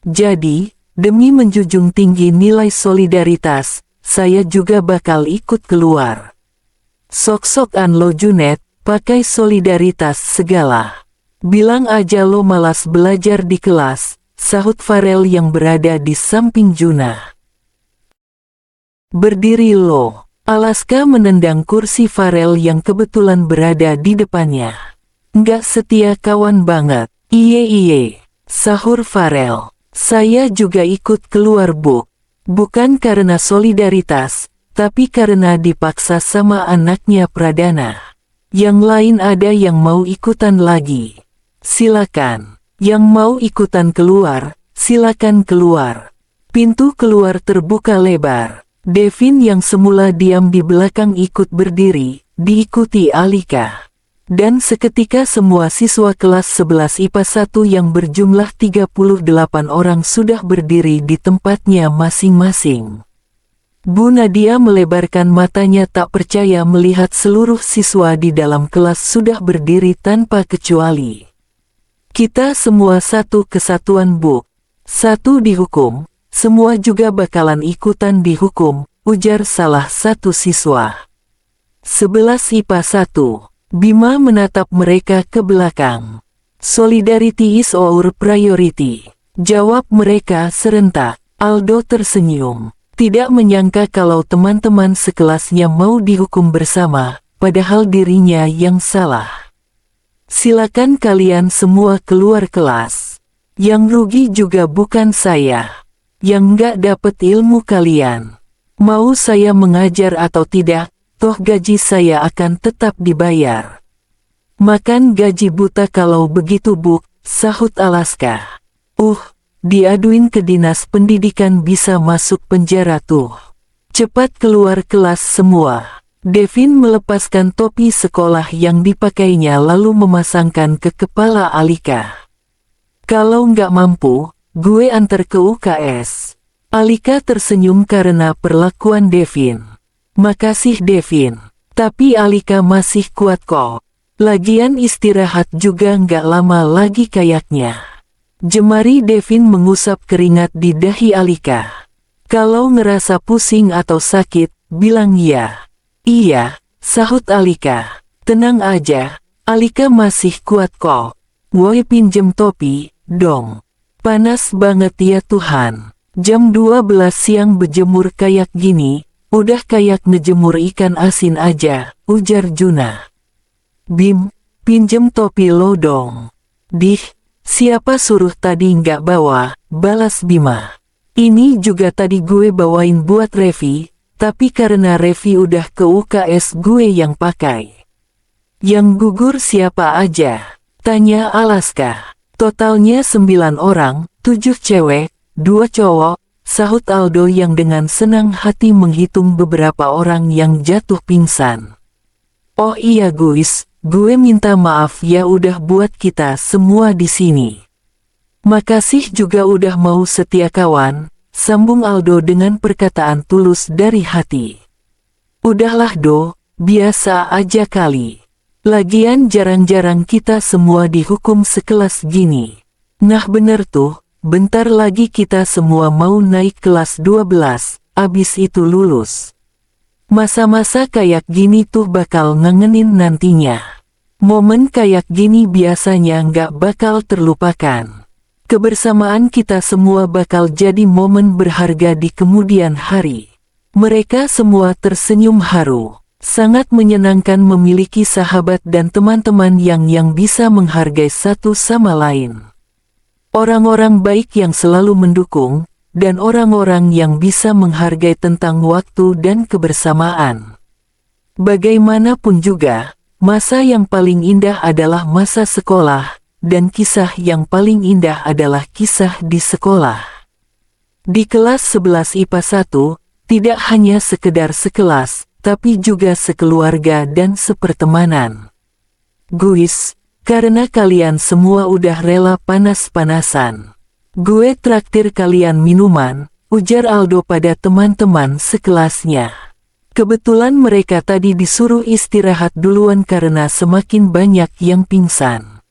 Jadi, demi menjunjung tinggi nilai solidaritas, saya juga bakal ikut keluar. Sok-sokan lo Junet, pakai solidaritas segala. Bilang aja lo malas belajar di kelas, sahut Farel yang berada di samping Juna. Berdiri lo. Alaska menendang kursi Farel yang kebetulan berada di depannya. Nggak setia kawan banget. Iye, sahur Farel. Saya juga ikut keluar Bu. Bukan karena solidaritas, tapi karena dipaksa sama anaknya Pradana. Yang lain ada yang mau ikutan lagi. Silakan. Yang mau ikutan keluar, silakan keluar. Pintu keluar terbuka lebar. Devin yang semula diam di belakang ikut berdiri, diikuti Alika. Dan seketika semua siswa kelas 11 IPA 1 yang berjumlah 38 orang sudah berdiri di tempatnya masing-masing. Bu Nadia melebarkan matanya tak percaya melihat seluruh siswa di dalam kelas sudah berdiri tanpa kecuali. Kita semua satu kesatuan Bu. Satu dihukum, semua juga bakalan ikutan dihukum, ujar salah satu siswa. 11 IPA 1. Bima menatap mereka ke belakang. Solidarity is our priority. Jawab mereka serentak. Aldo tersenyum. Tidak menyangka kalau teman-teman sekelasnya mau dihukum bersama, padahal dirinya yang salah. Silakan kalian semua keluar kelas. Yang rugi juga bukan saya. Yang nggak dapet ilmu kalian. Mau saya mengajar atau tidak, toh gaji saya akan tetap dibayar. Makan gaji buta kalau begitu Bu, sahut Alaska. Diaduin ke dinas pendidikan bisa masuk penjara tuh. Cepat keluar kelas semua. Devin melepaskan topi sekolah yang dipakainya lalu memasangkan ke kepala Alika. Kalau nggak mampu, gue antar ke UKS. Alika tersenyum karena perlakuan Devin. Makasih Devin. Tapi Alika masih kuat kok. Lagian istirahat juga nggak lama lagi kayaknya. Jemari Devin mengusap keringat di dahi Alika. Kalau ngerasa pusing atau sakit, bilang ya. Iya, sahut Alika. Tenang aja, Alika masih kuat kok. Woi pinjem topi, dong. Panas banget ya Tuhan. Jam 12 siang berjemur kayak gini, udah kayak ngejemur ikan asin aja, ujar Juna. Bim, pinjem topi lo dong. Siapa suruh tadi nggak bawa, balas Bima. Ini juga tadi gue bawain buat Revi, tapi karena Revi udah ke UKS gue yang pakai. Yang gugur siapa aja? Tanya Alaska. Totalnya 9 orang, 7 cewek, 2 cowok, sahut Aldo yang dengan senang hati menghitung beberapa orang yang jatuh pingsan. Oh iya guys, gue minta maaf ya udah buat kita semua di sini. Makasih juga udah mau setia kawan, sambung Aldo dengan perkataan tulus dari hati. Udahlah Do, biasa aja kali. Lagian jarang-jarang kita semua dihukum sekelas gini. Nah bener tuh, bentar lagi kita semua mau naik kelas 12, abis itu lulus. Masa-masa kayak gini tuh bakal ngangenin nantinya. Momen kayak gini biasanya nggak bakal terlupakan. Kebersamaan kita semua bakal jadi momen berharga di kemudian hari. Mereka semua tersenyum haru. Sangat menyenangkan memiliki sahabat dan teman-teman yang bisa menghargai satu sama lain. Orang-orang baik yang selalu mendukung, dan orang-orang yang bisa menghargai tentang waktu dan kebersamaan. Bagaimanapun juga, masa yang paling indah adalah masa sekolah, dan kisah yang paling indah adalah kisah di sekolah. Di kelas 11 IPA 1, tidak hanya sekedar sekelas, tapi juga sekeluarga dan sepertemanan. Guys, karena kalian semua udah rela panas-panasan. Gue traktir kalian minuman, ujar Aldo pada teman-teman sekelasnya. Kebetulan mereka tadi disuruh istirahat duluan karena semakin banyak yang pingsan.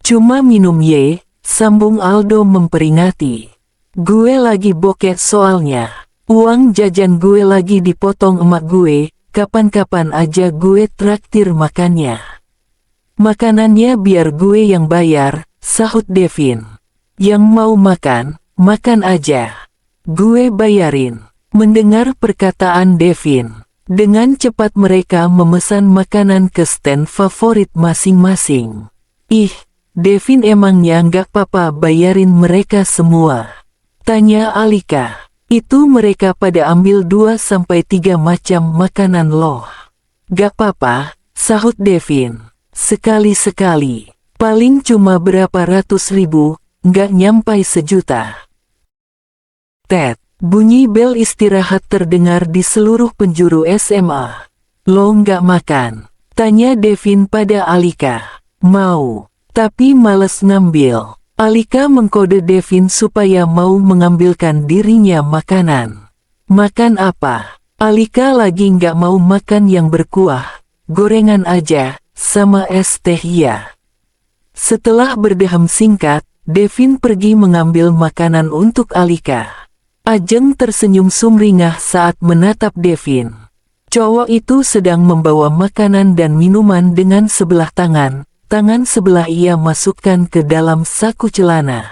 Cuma minum ye, sambung Aldo memperingati. Gue lagi bokeh soalnya. Uang jajan gue lagi dipotong emak gue, kapan-kapan aja gue traktir makannya. Makanannya biar gue yang bayar, sahut Devin. Yang mau makan, makan aja. Gue bayarin. Mendengar perkataan Devin, dengan cepat mereka memesan makanan ke stand favorit masing-masing. Devin emangnya nggak apa-apa bayarin mereka semua? Tanya Alika. Itu mereka pada ambil 2-3 macam makanan loh. Gak apa-apa, sahut Devin. Sekali-sekali. Paling cuma berapa ratus ribu. Nggak nyampai sejuta. Tet, bunyi bel istirahat terdengar di seluruh penjuru SMA. Lo nggak makan? Tanya Devin pada Alika. Mau, tapi males ngambil. Alika mengkode Devin supaya mau mengambilkan dirinya makanan. Makan apa? Alika lagi nggak mau makan yang berkuah. Gorengan aja, sama es teh ya. Setelah berdeham singkat, Devin pergi mengambil makanan untuk Alika. Ajeng tersenyum sumringah saat menatap Devin. Cowok itu sedang membawa makanan dan minuman dengan sebelah tangan sebelah ia masukkan ke dalam saku celana.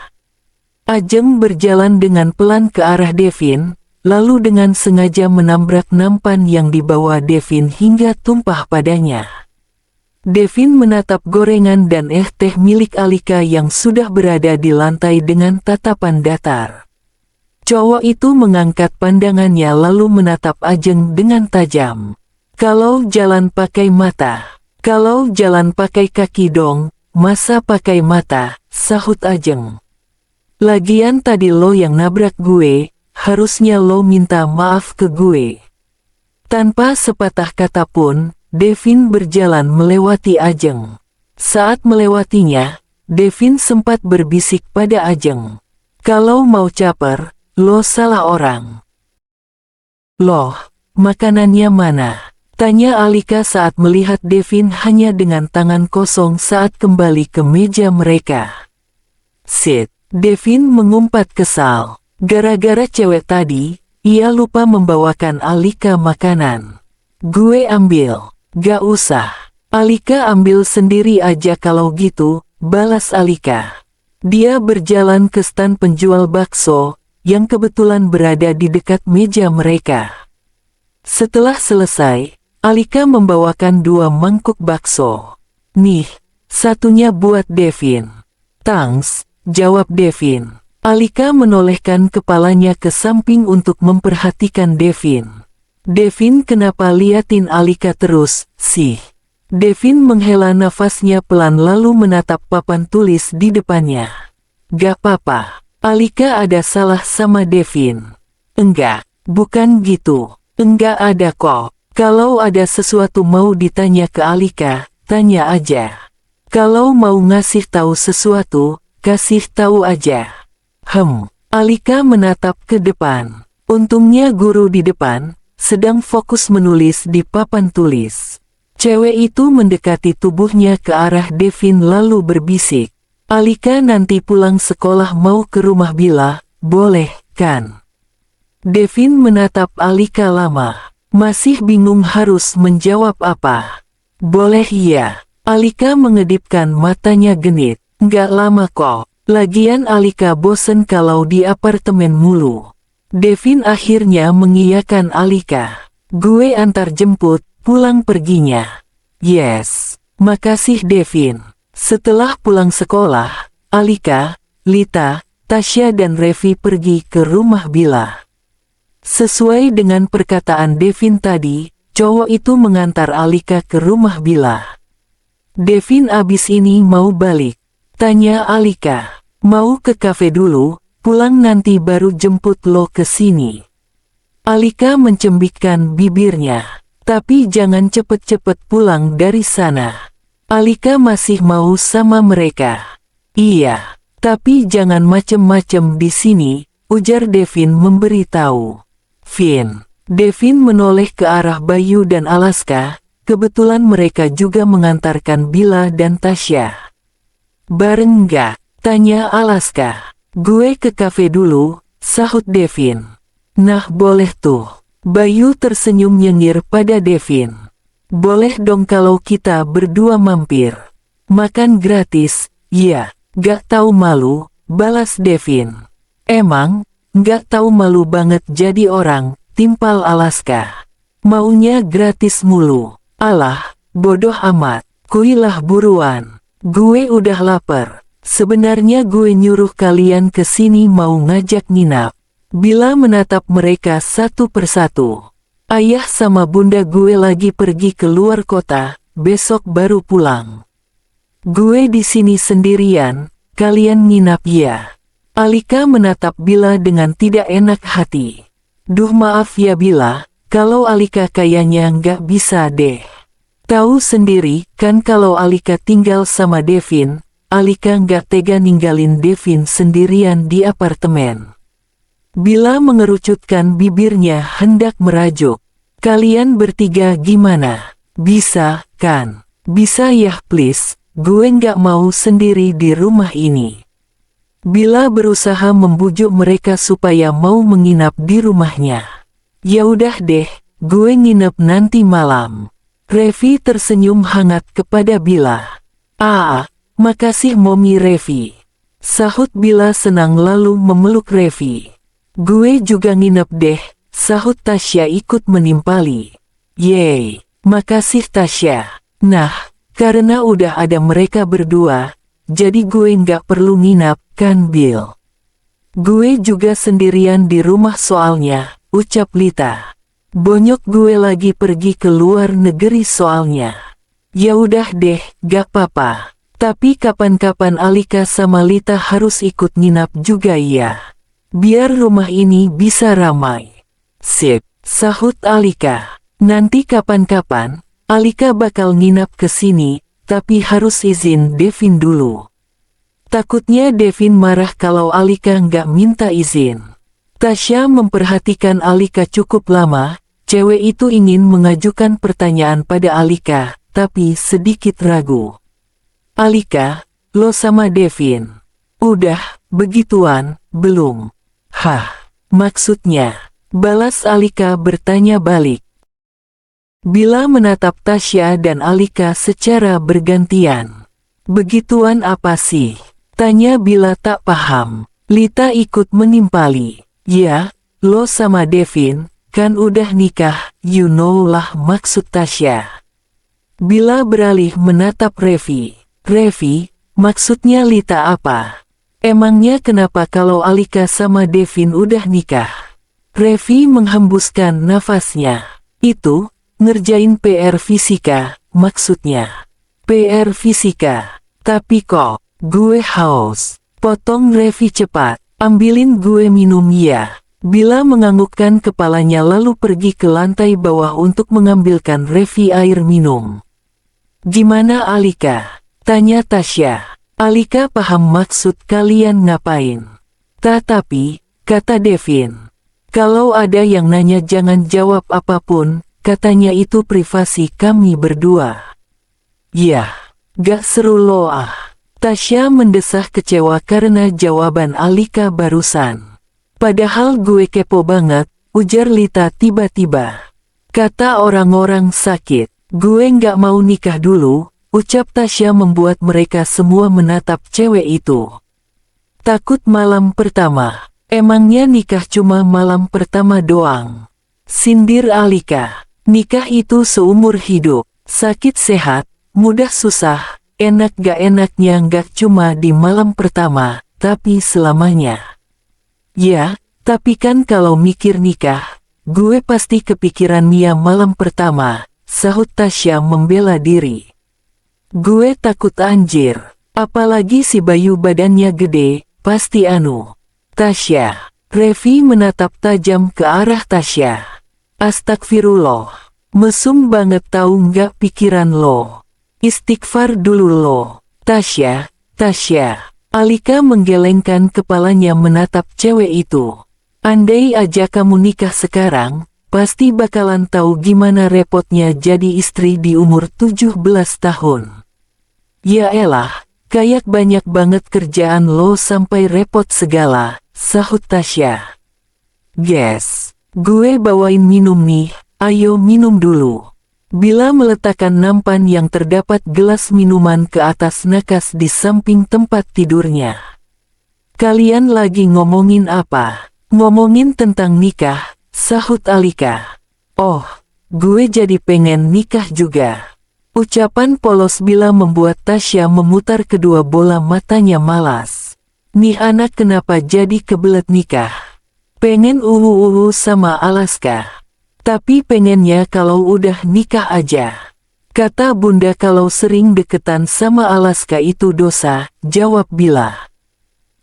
Ajeng berjalan dengan pelan ke arah Devin, lalu dengan sengaja menabrak nampan yang dibawa Devin hingga tumpah padanya. Devin menatap gorengan dan teh milik Alika yang sudah berada di lantai dengan tatapan datar. Cowok itu mengangkat pandangannya lalu menatap Ajeng dengan tajam. "Kalau jalan pakai mata, kalau jalan pakai kaki dong, masa pakai mata," sahut Ajeng. "Lagian tadi lo yang nabrak gue, harusnya lo minta maaf ke gue." Tanpa sepatah kata pun, Devin berjalan melewati Ajeng. Saat melewatinya, Devin sempat berbisik pada Ajeng. "Kalau mau caper, lo salah orang." "Loh, makanannya mana?" tanya Alika saat melihat Devin hanya dengan tangan kosong saat kembali ke meja mereka. "Sit." Devin mengumpat kesal. "Gara-gara cewek tadi, ia lupa membawakan Alika makanan. Gue ambil." "Gak usah. Alika ambil sendiri aja kalau gitu," balas Alika. Dia berjalan ke stan penjual bakso, yang kebetulan berada di dekat meja mereka. Setelah selesai, Alika membawakan 2 mangkuk bakso. "Nih, satunya buat Devin." "Thanks," jawab Devin. Alika menolehkan kepalanya ke samping untuk memperhatikan Devin. "Devin, kenapa liatin Alika terus, sih?" Devin menghela nafasnya pelan lalu menatap papan tulis di depannya. "Gak apa-apa. Alika ada salah sama Devin." "Enggak, bukan gitu. Enggak ada kok. Kalau ada sesuatu mau ditanya ke Alika, tanya aja. Kalau mau ngasih tahu sesuatu, kasih tahu aja." Alika menatap ke depan. Untungnya guru di depan sedang fokus menulis di papan tulis. Cewek itu mendekati tubuhnya ke arah Devin lalu berbisik. "Alika nanti pulang sekolah mau ke rumah Bila, boleh kan?" Devin menatap Alika lama. Masih bingung harus menjawab apa. "Boleh ya." Alika mengedipkan matanya genit. "Nggak lama kok. Lagian Alika bosen kalau di apartemen mulu." Devin akhirnya mengiyakan Alika. "Gue antar jemput, pulang perginya." "Yes, makasih Devin." Setelah pulang sekolah, Alika, Lita, Tasya dan Revi pergi ke rumah Bila. Sesuai dengan perkataan Devin tadi, cowok itu mengantar Alika ke rumah Bila. "Devin abis ini mau balik?" tanya Alika. "Mau ke kafe dulu, pulang nanti baru jemput lo ke sini." Alika mencembikkan bibirnya. "Tapi jangan cepet-cepet pulang dari sana." Alika masih mau sama mereka. "Iya, tapi jangan macem-macem di sini," ujar Devin memberitahu. Devin menoleh ke arah Bayu dan Alaska, kebetulan mereka juga mengantarkan Bila dan Tasya. "Bareng nggak?" tanya Alaska. "Gue ke kafe dulu," sahut Devin. "Nah boleh tuh." Bayu tersenyum nyengir pada Devin. "Boleh dong kalau kita berdua mampir. Makan gratis, ya." "Gak tahu malu," balas Devin. "Emang, gak tahu malu banget jadi orang," timpal Alaska. "Maunya gratis mulu. Alah, bodoh amat. Kuilah buruan. Gue udah lapar. Sebenarnya gue nyuruh kalian ke sini mau ngajak nginap." Bila menatap mereka satu persatu. "Ayah sama bunda gue lagi pergi ke luar kota, besok baru pulang. Gue di sini sendirian, kalian nginap ya." Alika menatap Bila dengan tidak enak hati. "Duh maaf ya Bila, kalau Alika kayaknya nggak bisa deh. Tahu sendiri kan kalau Alika tinggal sama Devin, Alika nggak tega ninggalin Devin sendirian di apartemen." Bila mengerucutkan bibirnya hendak merajuk. "Kalian bertiga gimana? Bisa, kan? Bisa ya please, gue nggak mau sendiri di rumah ini." Bila berusaha membujuk mereka supaya mau menginap di rumahnya. "Ya udah deh, gue nginep nanti malam." Revi tersenyum hangat kepada Bila. "Ah, makasih Momi Revi," sahut Bila senang lalu memeluk Revi. Gue juga nginep deh, sahut Tasya ikut menimpali. Yeay, makasih Tasya. Nah, karena udah ada mereka berdua, jadi gue nggak perlu nginap, kan Bill? Gue juga sendirian di rumah soalnya, ucap Lita. Bonyok gue lagi pergi ke luar negeri soalnya. Ya udah deh, gak apa-apa. Tapi kapan-kapan Alika sama Lita harus ikut nginap juga ya. Biar rumah ini bisa ramai. Sip, sahut Alika. Nanti kapan-kapan, Alika bakal nginap ke sini, tapi harus izin Devin dulu. Takutnya Devin marah kalau Alika nggak minta izin. Tasya memperhatikan Alika cukup lama, cewek itu ingin mengajukan pertanyaan pada Alika, tapi sedikit ragu. Alika, lo sama Devin? Udah, begituan, belum? Hah, maksudnya? Balas Alika bertanya balik. Bila menatap Tasya dan Alika secara bergantian. Begituan apa sih? Tanya Bila tak paham. Lita ikut menimpali. Ya, lo sama Devin, kan udah nikah, you know lah maksud Tasya. Bila beralih menatap Revi. Revi, maksudnya Lita apa? Emangnya kenapa kalau Alika sama Devin udah nikah? Revi menghembuskan nafasnya. Itu, ngerjain PR fisika, maksudnya. PR fisika. Tapi kok, gue haus. Potong Revi cepat. Ambilin gue minum ya. Bila menganggukkan kepalanya lalu pergi ke lantai bawah untuk mengambilkan Revi air minum. Gimana Alika? Tanya Tasya. Alika paham maksud kalian ngapain. Tetapi, kata Devin. Kalau ada yang nanya jangan jawab apapun, katanya itu privasi kami berdua. Yah, gak seru lo ah. Tasya mendesah kecewa karena jawaban Alika barusan. Padahal gue kepo banget, ujar Lita tiba-tiba. Kata orang-orang sakit, gue gak mau nikah dulu, ucap Tasya membuat mereka semua menatap cewek itu. Takut malam pertama, emangnya nikah cuma malam pertama doang? Sindir Alika, nikah itu seumur hidup, sakit sehat, mudah susah, enak gak enaknya gak cuma di malam pertama, tapi selamanya. Ya, tapi kan kalau mikir nikah, gue pasti kepikiran Mia malam pertama, sahut Tasya membela diri. Gue takut anjir, apalagi si Bayu badannya gede, pasti anu. Tasya, Revi menatap tajam ke arah Tasya. Astagfirullah, mesum banget tahu nggak pikiran lo. Istighfar dulu lo. Tasya, Tasya. Alika menggelengkan kepalanya menatap cewek itu. Andai aja kamu nikah sekarang, pasti bakalan tahu gimana repotnya jadi istri di umur 17 tahun. Ya elah, kayak banyak banget kerjaan lo sampai repot segala, sahut Tasya. Guys, gue bawain minum nih, ayo minum dulu. Bila meletakkan nampan yang terdapat gelas minuman ke atas nakas di samping tempat tidurnya. Kalian lagi ngomongin apa? Ngomongin tentang nikah, sahut Alika. Oh, gue jadi pengen nikah juga. Ucapan polos Bila membuat Tasya memutar kedua bola matanya malas. Nih anak kenapa jadi kebelet nikah? Pengen sama Alaska. Tapi pengennya kalau udah nikah aja. Kata bunda kalau sering deketan sama Alaska itu dosa, jawab Bila.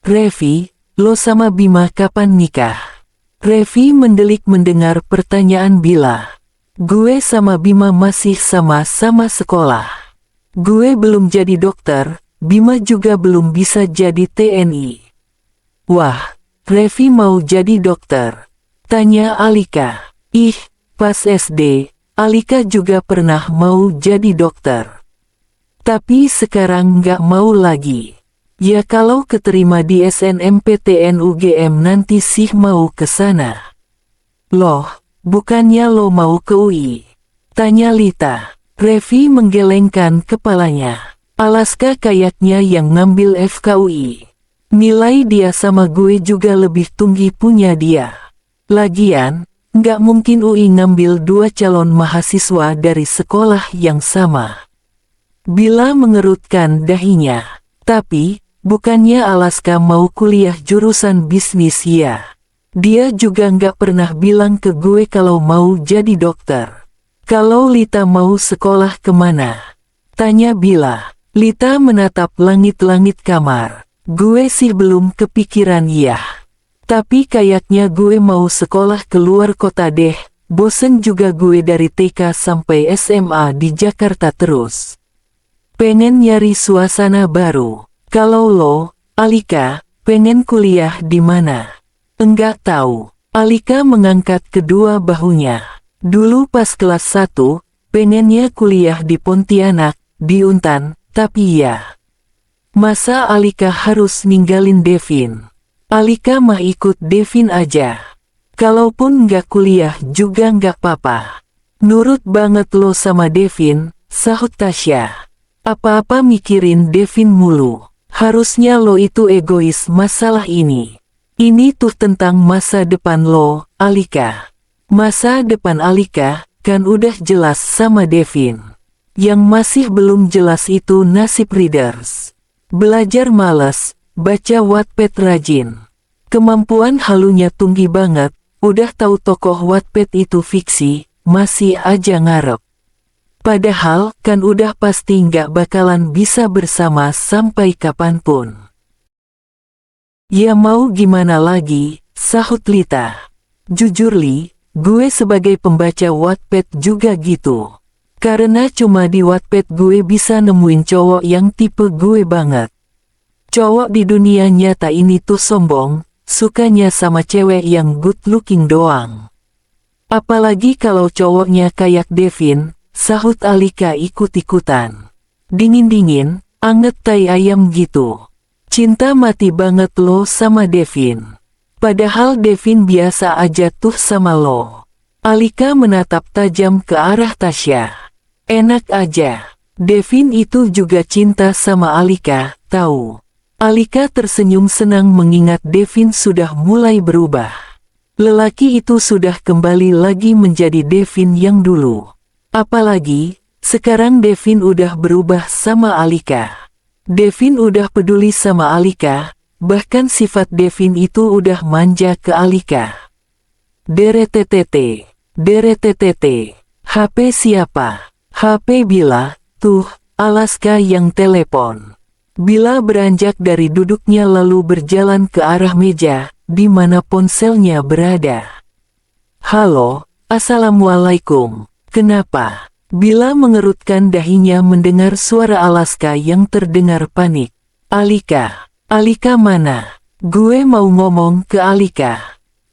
Revi, lo sama Bima kapan nikah? Revi mendelik mendengar pertanyaan Bila. Gue sama Bima masih sama-sama sekolah. Gue belum jadi dokter, Bima juga belum bisa jadi TNI. Wah, Revi mau jadi dokter? Tanya Alika. Ih, pas SD, Alika juga pernah mau jadi dokter. Tapi sekarang nggak mau lagi. Ya kalau keterima di SNMPTN UGM nanti sih mau ke sana. Loh, bukannya lo mau ke UI? Tanya Lita. Revi menggelengkan kepalanya. Alaska kayaknya yang ngambil FKUI. Nilai dia sama gue juga lebih tinggi punya dia. Lagian, nggak mungkin UI ngambil 2 calon mahasiswa dari sekolah yang sama. Bila mengerutkan dahinya. Tapi, bukannya Alaska mau kuliah jurusan bisnis ya? Dia juga nggak pernah bilang ke gue kalau mau jadi dokter. Kalau Lita mau sekolah kemana? Tanya Bila. Lita menatap langit-langit kamar. Gue sih belum kepikiran ya. Tapi kayaknya gue mau sekolah ke luar kota deh. Bosen juga gue dari TK sampai SMA di Jakarta terus. Pengen nyari suasana baru. Kalau lo, Alika, pengen kuliah di mana? Enggak tahu. Alika mengangkat kedua bahunya. Dulu pas kelas 1, pengennya kuliah di Pontianak, di Untan, tapi ya. Masa Alika harus ninggalin Devin? Alika mah ikut Devin aja. Kalaupun nggak kuliah juga nggak apa-apa. Nurut banget lo sama Devin, sahut Tasya. Apa-apa mikirin Devin mulu. Harusnya lo itu egois masalah ini. Ini tuh tentang masa depan lo, Alika. Masa depan Alika, kan udah jelas sama Devin. Yang masih belum jelas itu nasib readers. Belajar malas, baca Wattpad rajin. Kemampuan halunya tinggi banget, udah tahu tokoh Wattpad itu fiksi, masih aja ngarep. Padahal, kan udah pasti nggak bakalan bisa bersama sampai kapanpun. Ya mau gimana lagi, sahut Lita. Jujur Li, gue sebagai pembaca Wattpad juga gitu. Karena cuma di Wattpad gue bisa nemuin cowok yang tipe gue banget. Cowok di dunia nyata ini tuh sombong, sukanya sama cewek yang good looking doang. Apalagi kalau cowoknya kayak Devin, sahut Alika ikut-ikutan. Dingin-dingin, anget tai ayam gitu. Cinta mati banget lo sama Devin. Padahal Devin biasa aja tuh sama lo. Alika menatap tajam ke arah Tasya. Enak aja. Devin itu juga cinta sama Alika, tahu. Alika tersenyum senang mengingat Devin sudah mulai berubah. Lelaki itu sudah kembali lagi menjadi Devin yang dulu. Apalagi, sekarang Devin udah berubah sama Alika. Devin udah peduli sama Alika, bahkan sifat Devin itu udah manja ke Alika. Deretetete, deretetete, HP siapa? HP Bila, tuh, Alaska yang telepon. Bila beranjak dari duduknya lalu berjalan ke arah meja, di mana ponselnya berada. Halo, Assalamualaikum. Kenapa? Bila mengerutkan dahinya mendengar suara Alaska yang terdengar panik. Alika, Alika mana? Gue mau ngomong ke Alika.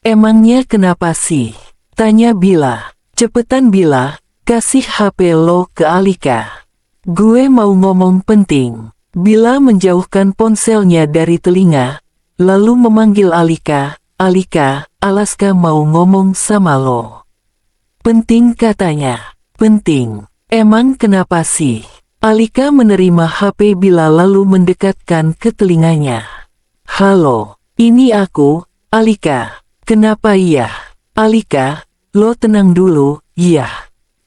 Emangnya kenapa sih? Tanya Bila. Cepetan Bila, kasih HP lo ke Alika. Gue mau ngomong penting. Bila menjauhkan ponselnya dari telinga, lalu memanggil Alika. Alika, Alaska mau ngomong sama lo. Penting katanya. Penting. Emang kenapa sih? Alika menerima HP Bila lalu mendekatkan ke telinganya. Halo, ini aku, Alika. Kenapa ya? Alika, lo tenang dulu, ya.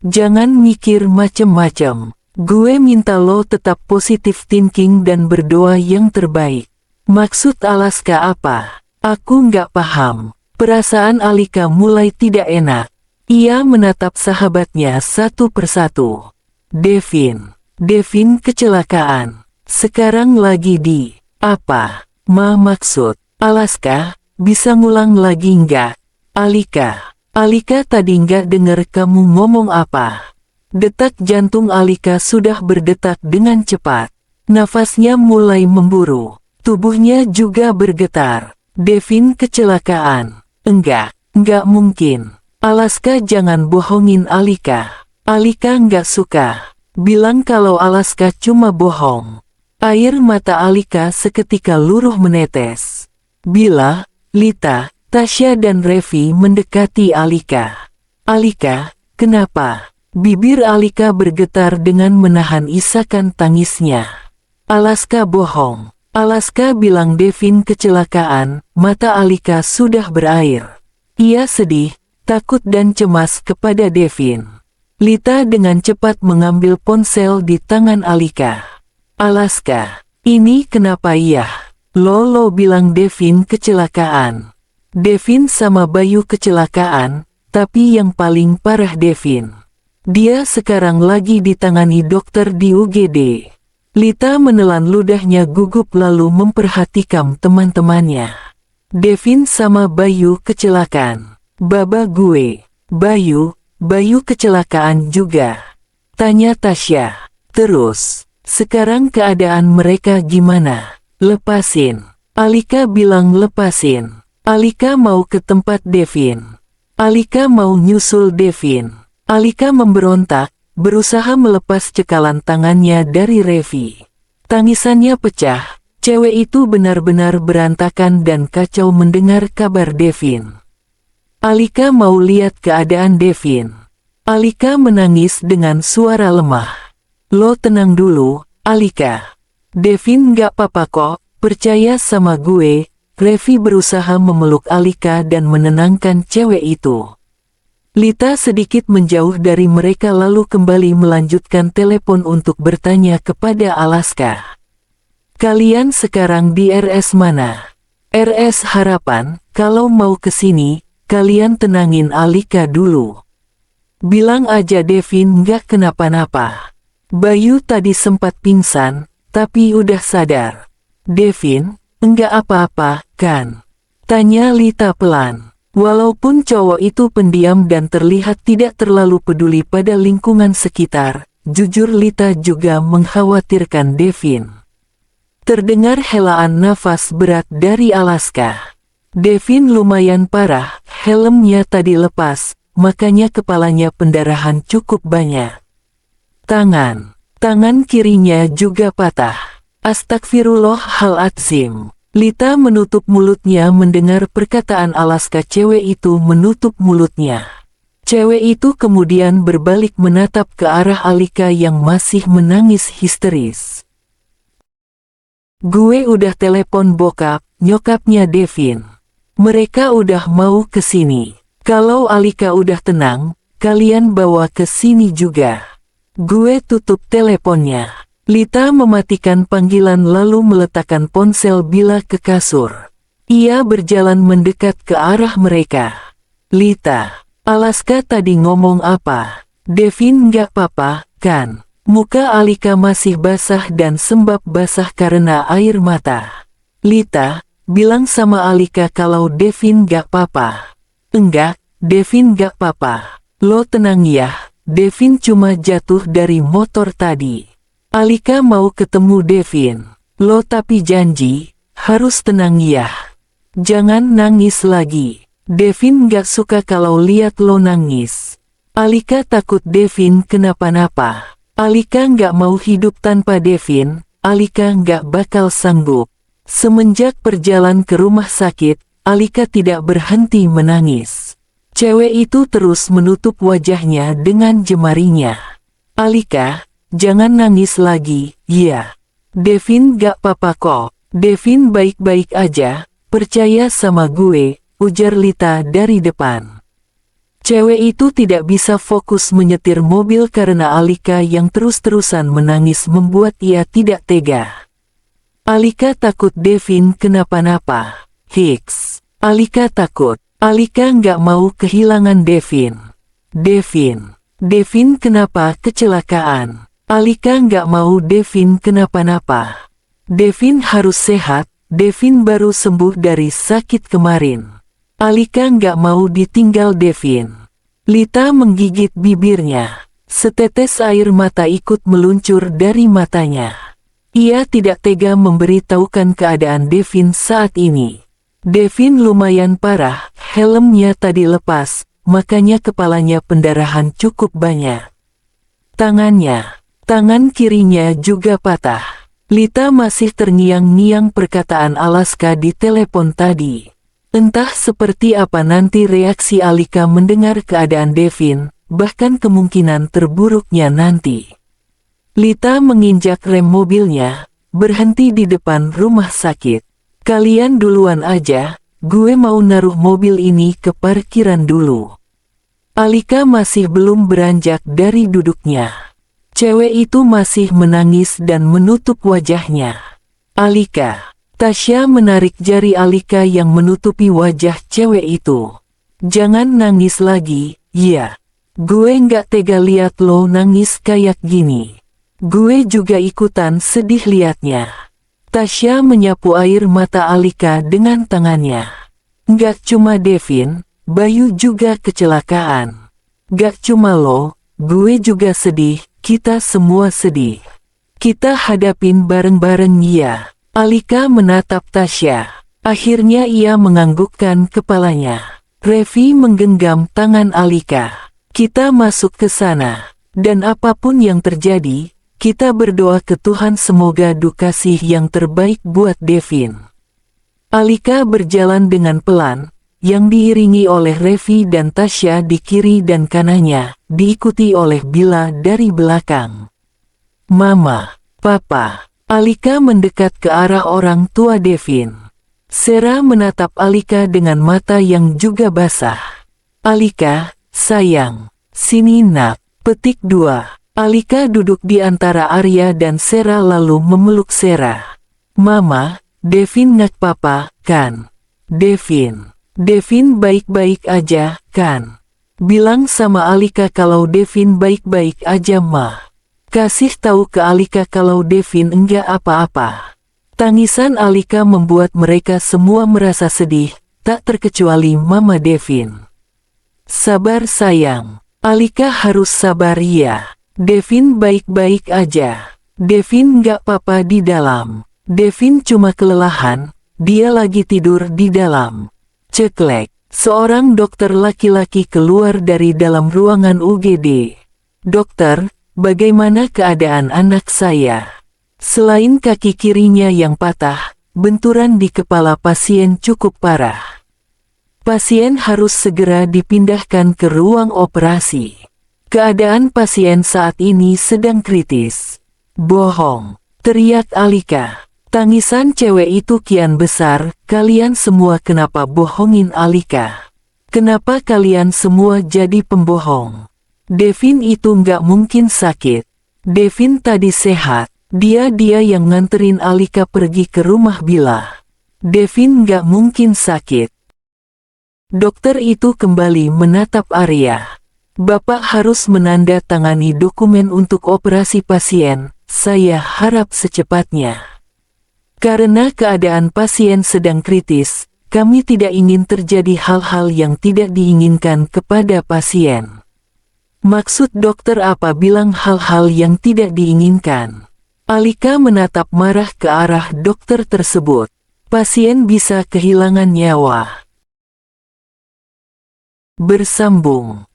Jangan mikir macem-macem. Gue minta lo tetap positive thinking dan berdoa yang terbaik. Maksud Alaska apa? Aku nggak paham. Perasaan Alika mulai tidak enak. Ia menatap sahabatnya satu persatu. Devin. Devin kecelakaan. Sekarang lagi di... Apa? Maksud? Alaska, bisa ngulang lagi nggak? Alika. Alika tadi nggak denger kamu ngomong apa. Detak jantung Alika sudah berdetak dengan cepat. Nafasnya mulai memburu. Tubuhnya juga bergetar. Devin kecelakaan. Enggak mungkin. Alaska jangan bohongin Alika. Alika nggak suka. Bilang kalau Alaska cuma bohong. Air mata Alika seketika luruh menetes. Bila, Lita, Tasya dan Revi mendekati Alika. Alika, kenapa? Bibir Alika bergetar dengan menahan isakan tangisnya. Alaska bohong. Alaska bilang Devin kecelakaan, mata Alika sudah berair. Ia sedih, takut dan cemas kepada Devin. Lita dengan cepat mengambil ponsel di tangan Alika. Alaska, ini kenapa ya? Lo bilang Devin kecelakaan. Devin sama Bayu kecelakaan, tapi yang paling parah Devin. Dia sekarang lagi ditangani dokter di UGD. Lita menelan ludahnya gugup lalu memperhatikan teman-temannya. Devin sama Bayu kecelakaan. Baba gue. Bayu kecelakaan juga. Tanya Tasya. Terus, sekarang keadaan mereka gimana? Lepasin. Alika bilang lepasin. Alika mau ke tempat Devin. Alika mau nyusul Devin. Alika memberontak, berusaha melepas cekalan tangannya dari Revi. Tangisannya pecah, cewek itu benar-benar berantakan dan kacau mendengar kabar Devin. Alika mau lihat keadaan Devin. Alika menangis dengan suara lemah. Lo tenang dulu, Alika. Devin gak apa-apa kok, percaya sama gue. Revi berusaha memeluk Alika dan menenangkan cewek itu. Lita sedikit menjauh dari mereka lalu kembali melanjutkan telepon untuk bertanya kepada Alaska. Kalian sekarang di RS mana? RS Harapan, kalau mau kesini, kalian tenangin Alika dulu. Bilang aja Devin nggak kenapa-napa. Bayu tadi sempat pingsan, tapi udah sadar. Devin, enggak apa-apa, kan? Tanya Lita pelan. Walaupun cowok itu pendiam dan terlihat tidak terlalu peduli pada lingkungan sekitar, jujur Lita juga mengkhawatirkan Devin. Terdengar helaan nafas berat dari Alaska. Devin lumayan parah, helmnya tadi lepas, makanya kepalanya pendarahan cukup banyak. Tangan kirinya juga patah. Astagfirullahaladzim. Lita menutup mulutnya mendengar perkataan Alaska. Cewek itu menutup mulutnya. Cewek itu kemudian berbalik menatap ke arah Alika yang masih menangis histeris. Gue udah telepon bokap, nyokapnya Devin. Mereka udah mau kesini. Kalau Alika udah tenang, kalian bawa ke sini juga. Gue tutup teleponnya. Lita mematikan panggilan lalu meletakkan ponsel bila ke kasur. Ia berjalan mendekat ke arah mereka. Lita, Alaska tadi ngomong apa? Devin nggak apa-apa, kan? Muka Alika masih basah dan sembab basah karena air mata. Lita, bilang sama Alika kalau Devin nggak apa-apa. Enggak, Devin nggak apa-apa. Lo tenang ya, Devin cuma jatuh dari motor tadi. Alika mau ketemu Devin. Lo tapi janji, harus tenang ya. Jangan nangis lagi. Devin gak suka kalau lihat lo nangis. Alika takut Devin kenapa-napa. Alika gak mau hidup tanpa Devin. Alika gak bakal sanggup. Semenjak perjalanan ke rumah sakit, Alika tidak berhenti menangis. Cewek itu terus menutup wajahnya dengan jemarinya. Alika, jangan nangis lagi, ya. Devin gak apa-apa kok. Devin baik-baik aja, percaya sama gue, ujar Lita dari depan. Cewek itu tidak bisa fokus menyetir mobil karena Alika yang terus-terusan menangis membuat ia tidak tega. Alika takut Devin kenapa-napa. Hiks. Alika takut. Alika nggak mau kehilangan Devin. Devin kenapa kecelakaan? Alika nggak mau Devin kenapa-napa. Devin harus sehat, Devin baru sembuh dari sakit kemarin. Alika nggak mau ditinggal Devin. Lita menggigit bibirnya. Setetes air mata ikut meluncur dari matanya. Ia tidak tega memberitahukan keadaan Devin saat ini. Devin lumayan parah, helmnya tadi lepas, makanya kepalanya pendarahan cukup banyak. Tangan kirinya juga patah. Lita masih terngiang-ngiang perkataan Alaska di telepon tadi. Entah seperti apa nanti reaksi Alika mendengar keadaan Devin, bahkan kemungkinan terburuknya nanti. Lita menginjak rem mobilnya, berhenti di depan rumah sakit. Kalian duluan aja, gue mau naruh mobil ini ke parkiran dulu. Alika masih belum beranjak dari duduknya. Cewek itu masih menangis dan menutup wajahnya. Alika. Tasya menarik jari Alika yang menutupi wajah cewek itu. Jangan nangis lagi, ya. Gue nggak tega liat lo nangis kayak gini. Gue juga ikutan sedih liatnya. Tasya menyapu air mata Alika dengan tangannya. Nggak cuma Devin, Bayu juga kecelakaan. Gak cuma lo, gue juga sedih, kita semua sedih. Kita hadapin bareng-bareng ya. Alika menatap Tasya. Akhirnya ia menganggukkan kepalanya. Revi menggenggam tangan Alika. Kita masuk ke sana. Dan apapun yang terjadi, kita berdoa ke Tuhan semoga dikasih yang terbaik buat Devin. Alika berjalan dengan pelan, yang diiringi oleh Revi dan Tasya di kiri dan kanannya, diikuti oleh Bila dari belakang. Mama, Papa. Alika mendekat ke arah orang tua Devin. Sera menatap Alika dengan mata yang juga basah. Alika, sayang, sini nak. Petik 2. Alika duduk di antara Arya dan Sera lalu memeluk Sera. Mama, Devin ngak papa, kan? Devin baik-baik aja, kan? Bilang sama Alika kalau Devin baik-baik aja mah. Kasih tahu ke Alika kalau Devin enggak apa-apa. Tangisan Alika membuat mereka semua merasa sedih, tak terkecuali Mama Devin. Sabar sayang, Alika harus sabar ya. Devin baik-baik aja. Devin enggak apa-apa di dalam. Devin cuma kelelahan, dia lagi tidur di dalam. Ceklek, seorang dokter laki-laki keluar dari dalam ruangan UGD. Dokter, bagaimana keadaan anak saya? Selain kaki kirinya yang patah, benturan di kepala pasien cukup parah. Pasien harus segera dipindahkan ke ruang operasi. Keadaan pasien saat ini sedang kritis. Bohong, teriak Alika. Tangisan cewek itu kian besar, kalian semua kenapa bohongin Alika? Kenapa kalian semua jadi pembohong? Devin itu nggak mungkin sakit. Devin tadi sehat, dia yang nganterin Alika pergi ke rumah Bila. Devin nggak mungkin sakit. Dokter itu kembali menatap Arya. Bapak harus menandatangani dokumen untuk operasi pasien, saya harap secepatnya. Karena keadaan pasien sedang kritis, kami tidak ingin terjadi hal-hal yang tidak diinginkan kepada pasien. Maksud dokter apa bilang hal-hal yang tidak diinginkan? Alika menatap marah ke arah dokter tersebut. Pasien bisa kehilangan nyawa. Bersambung.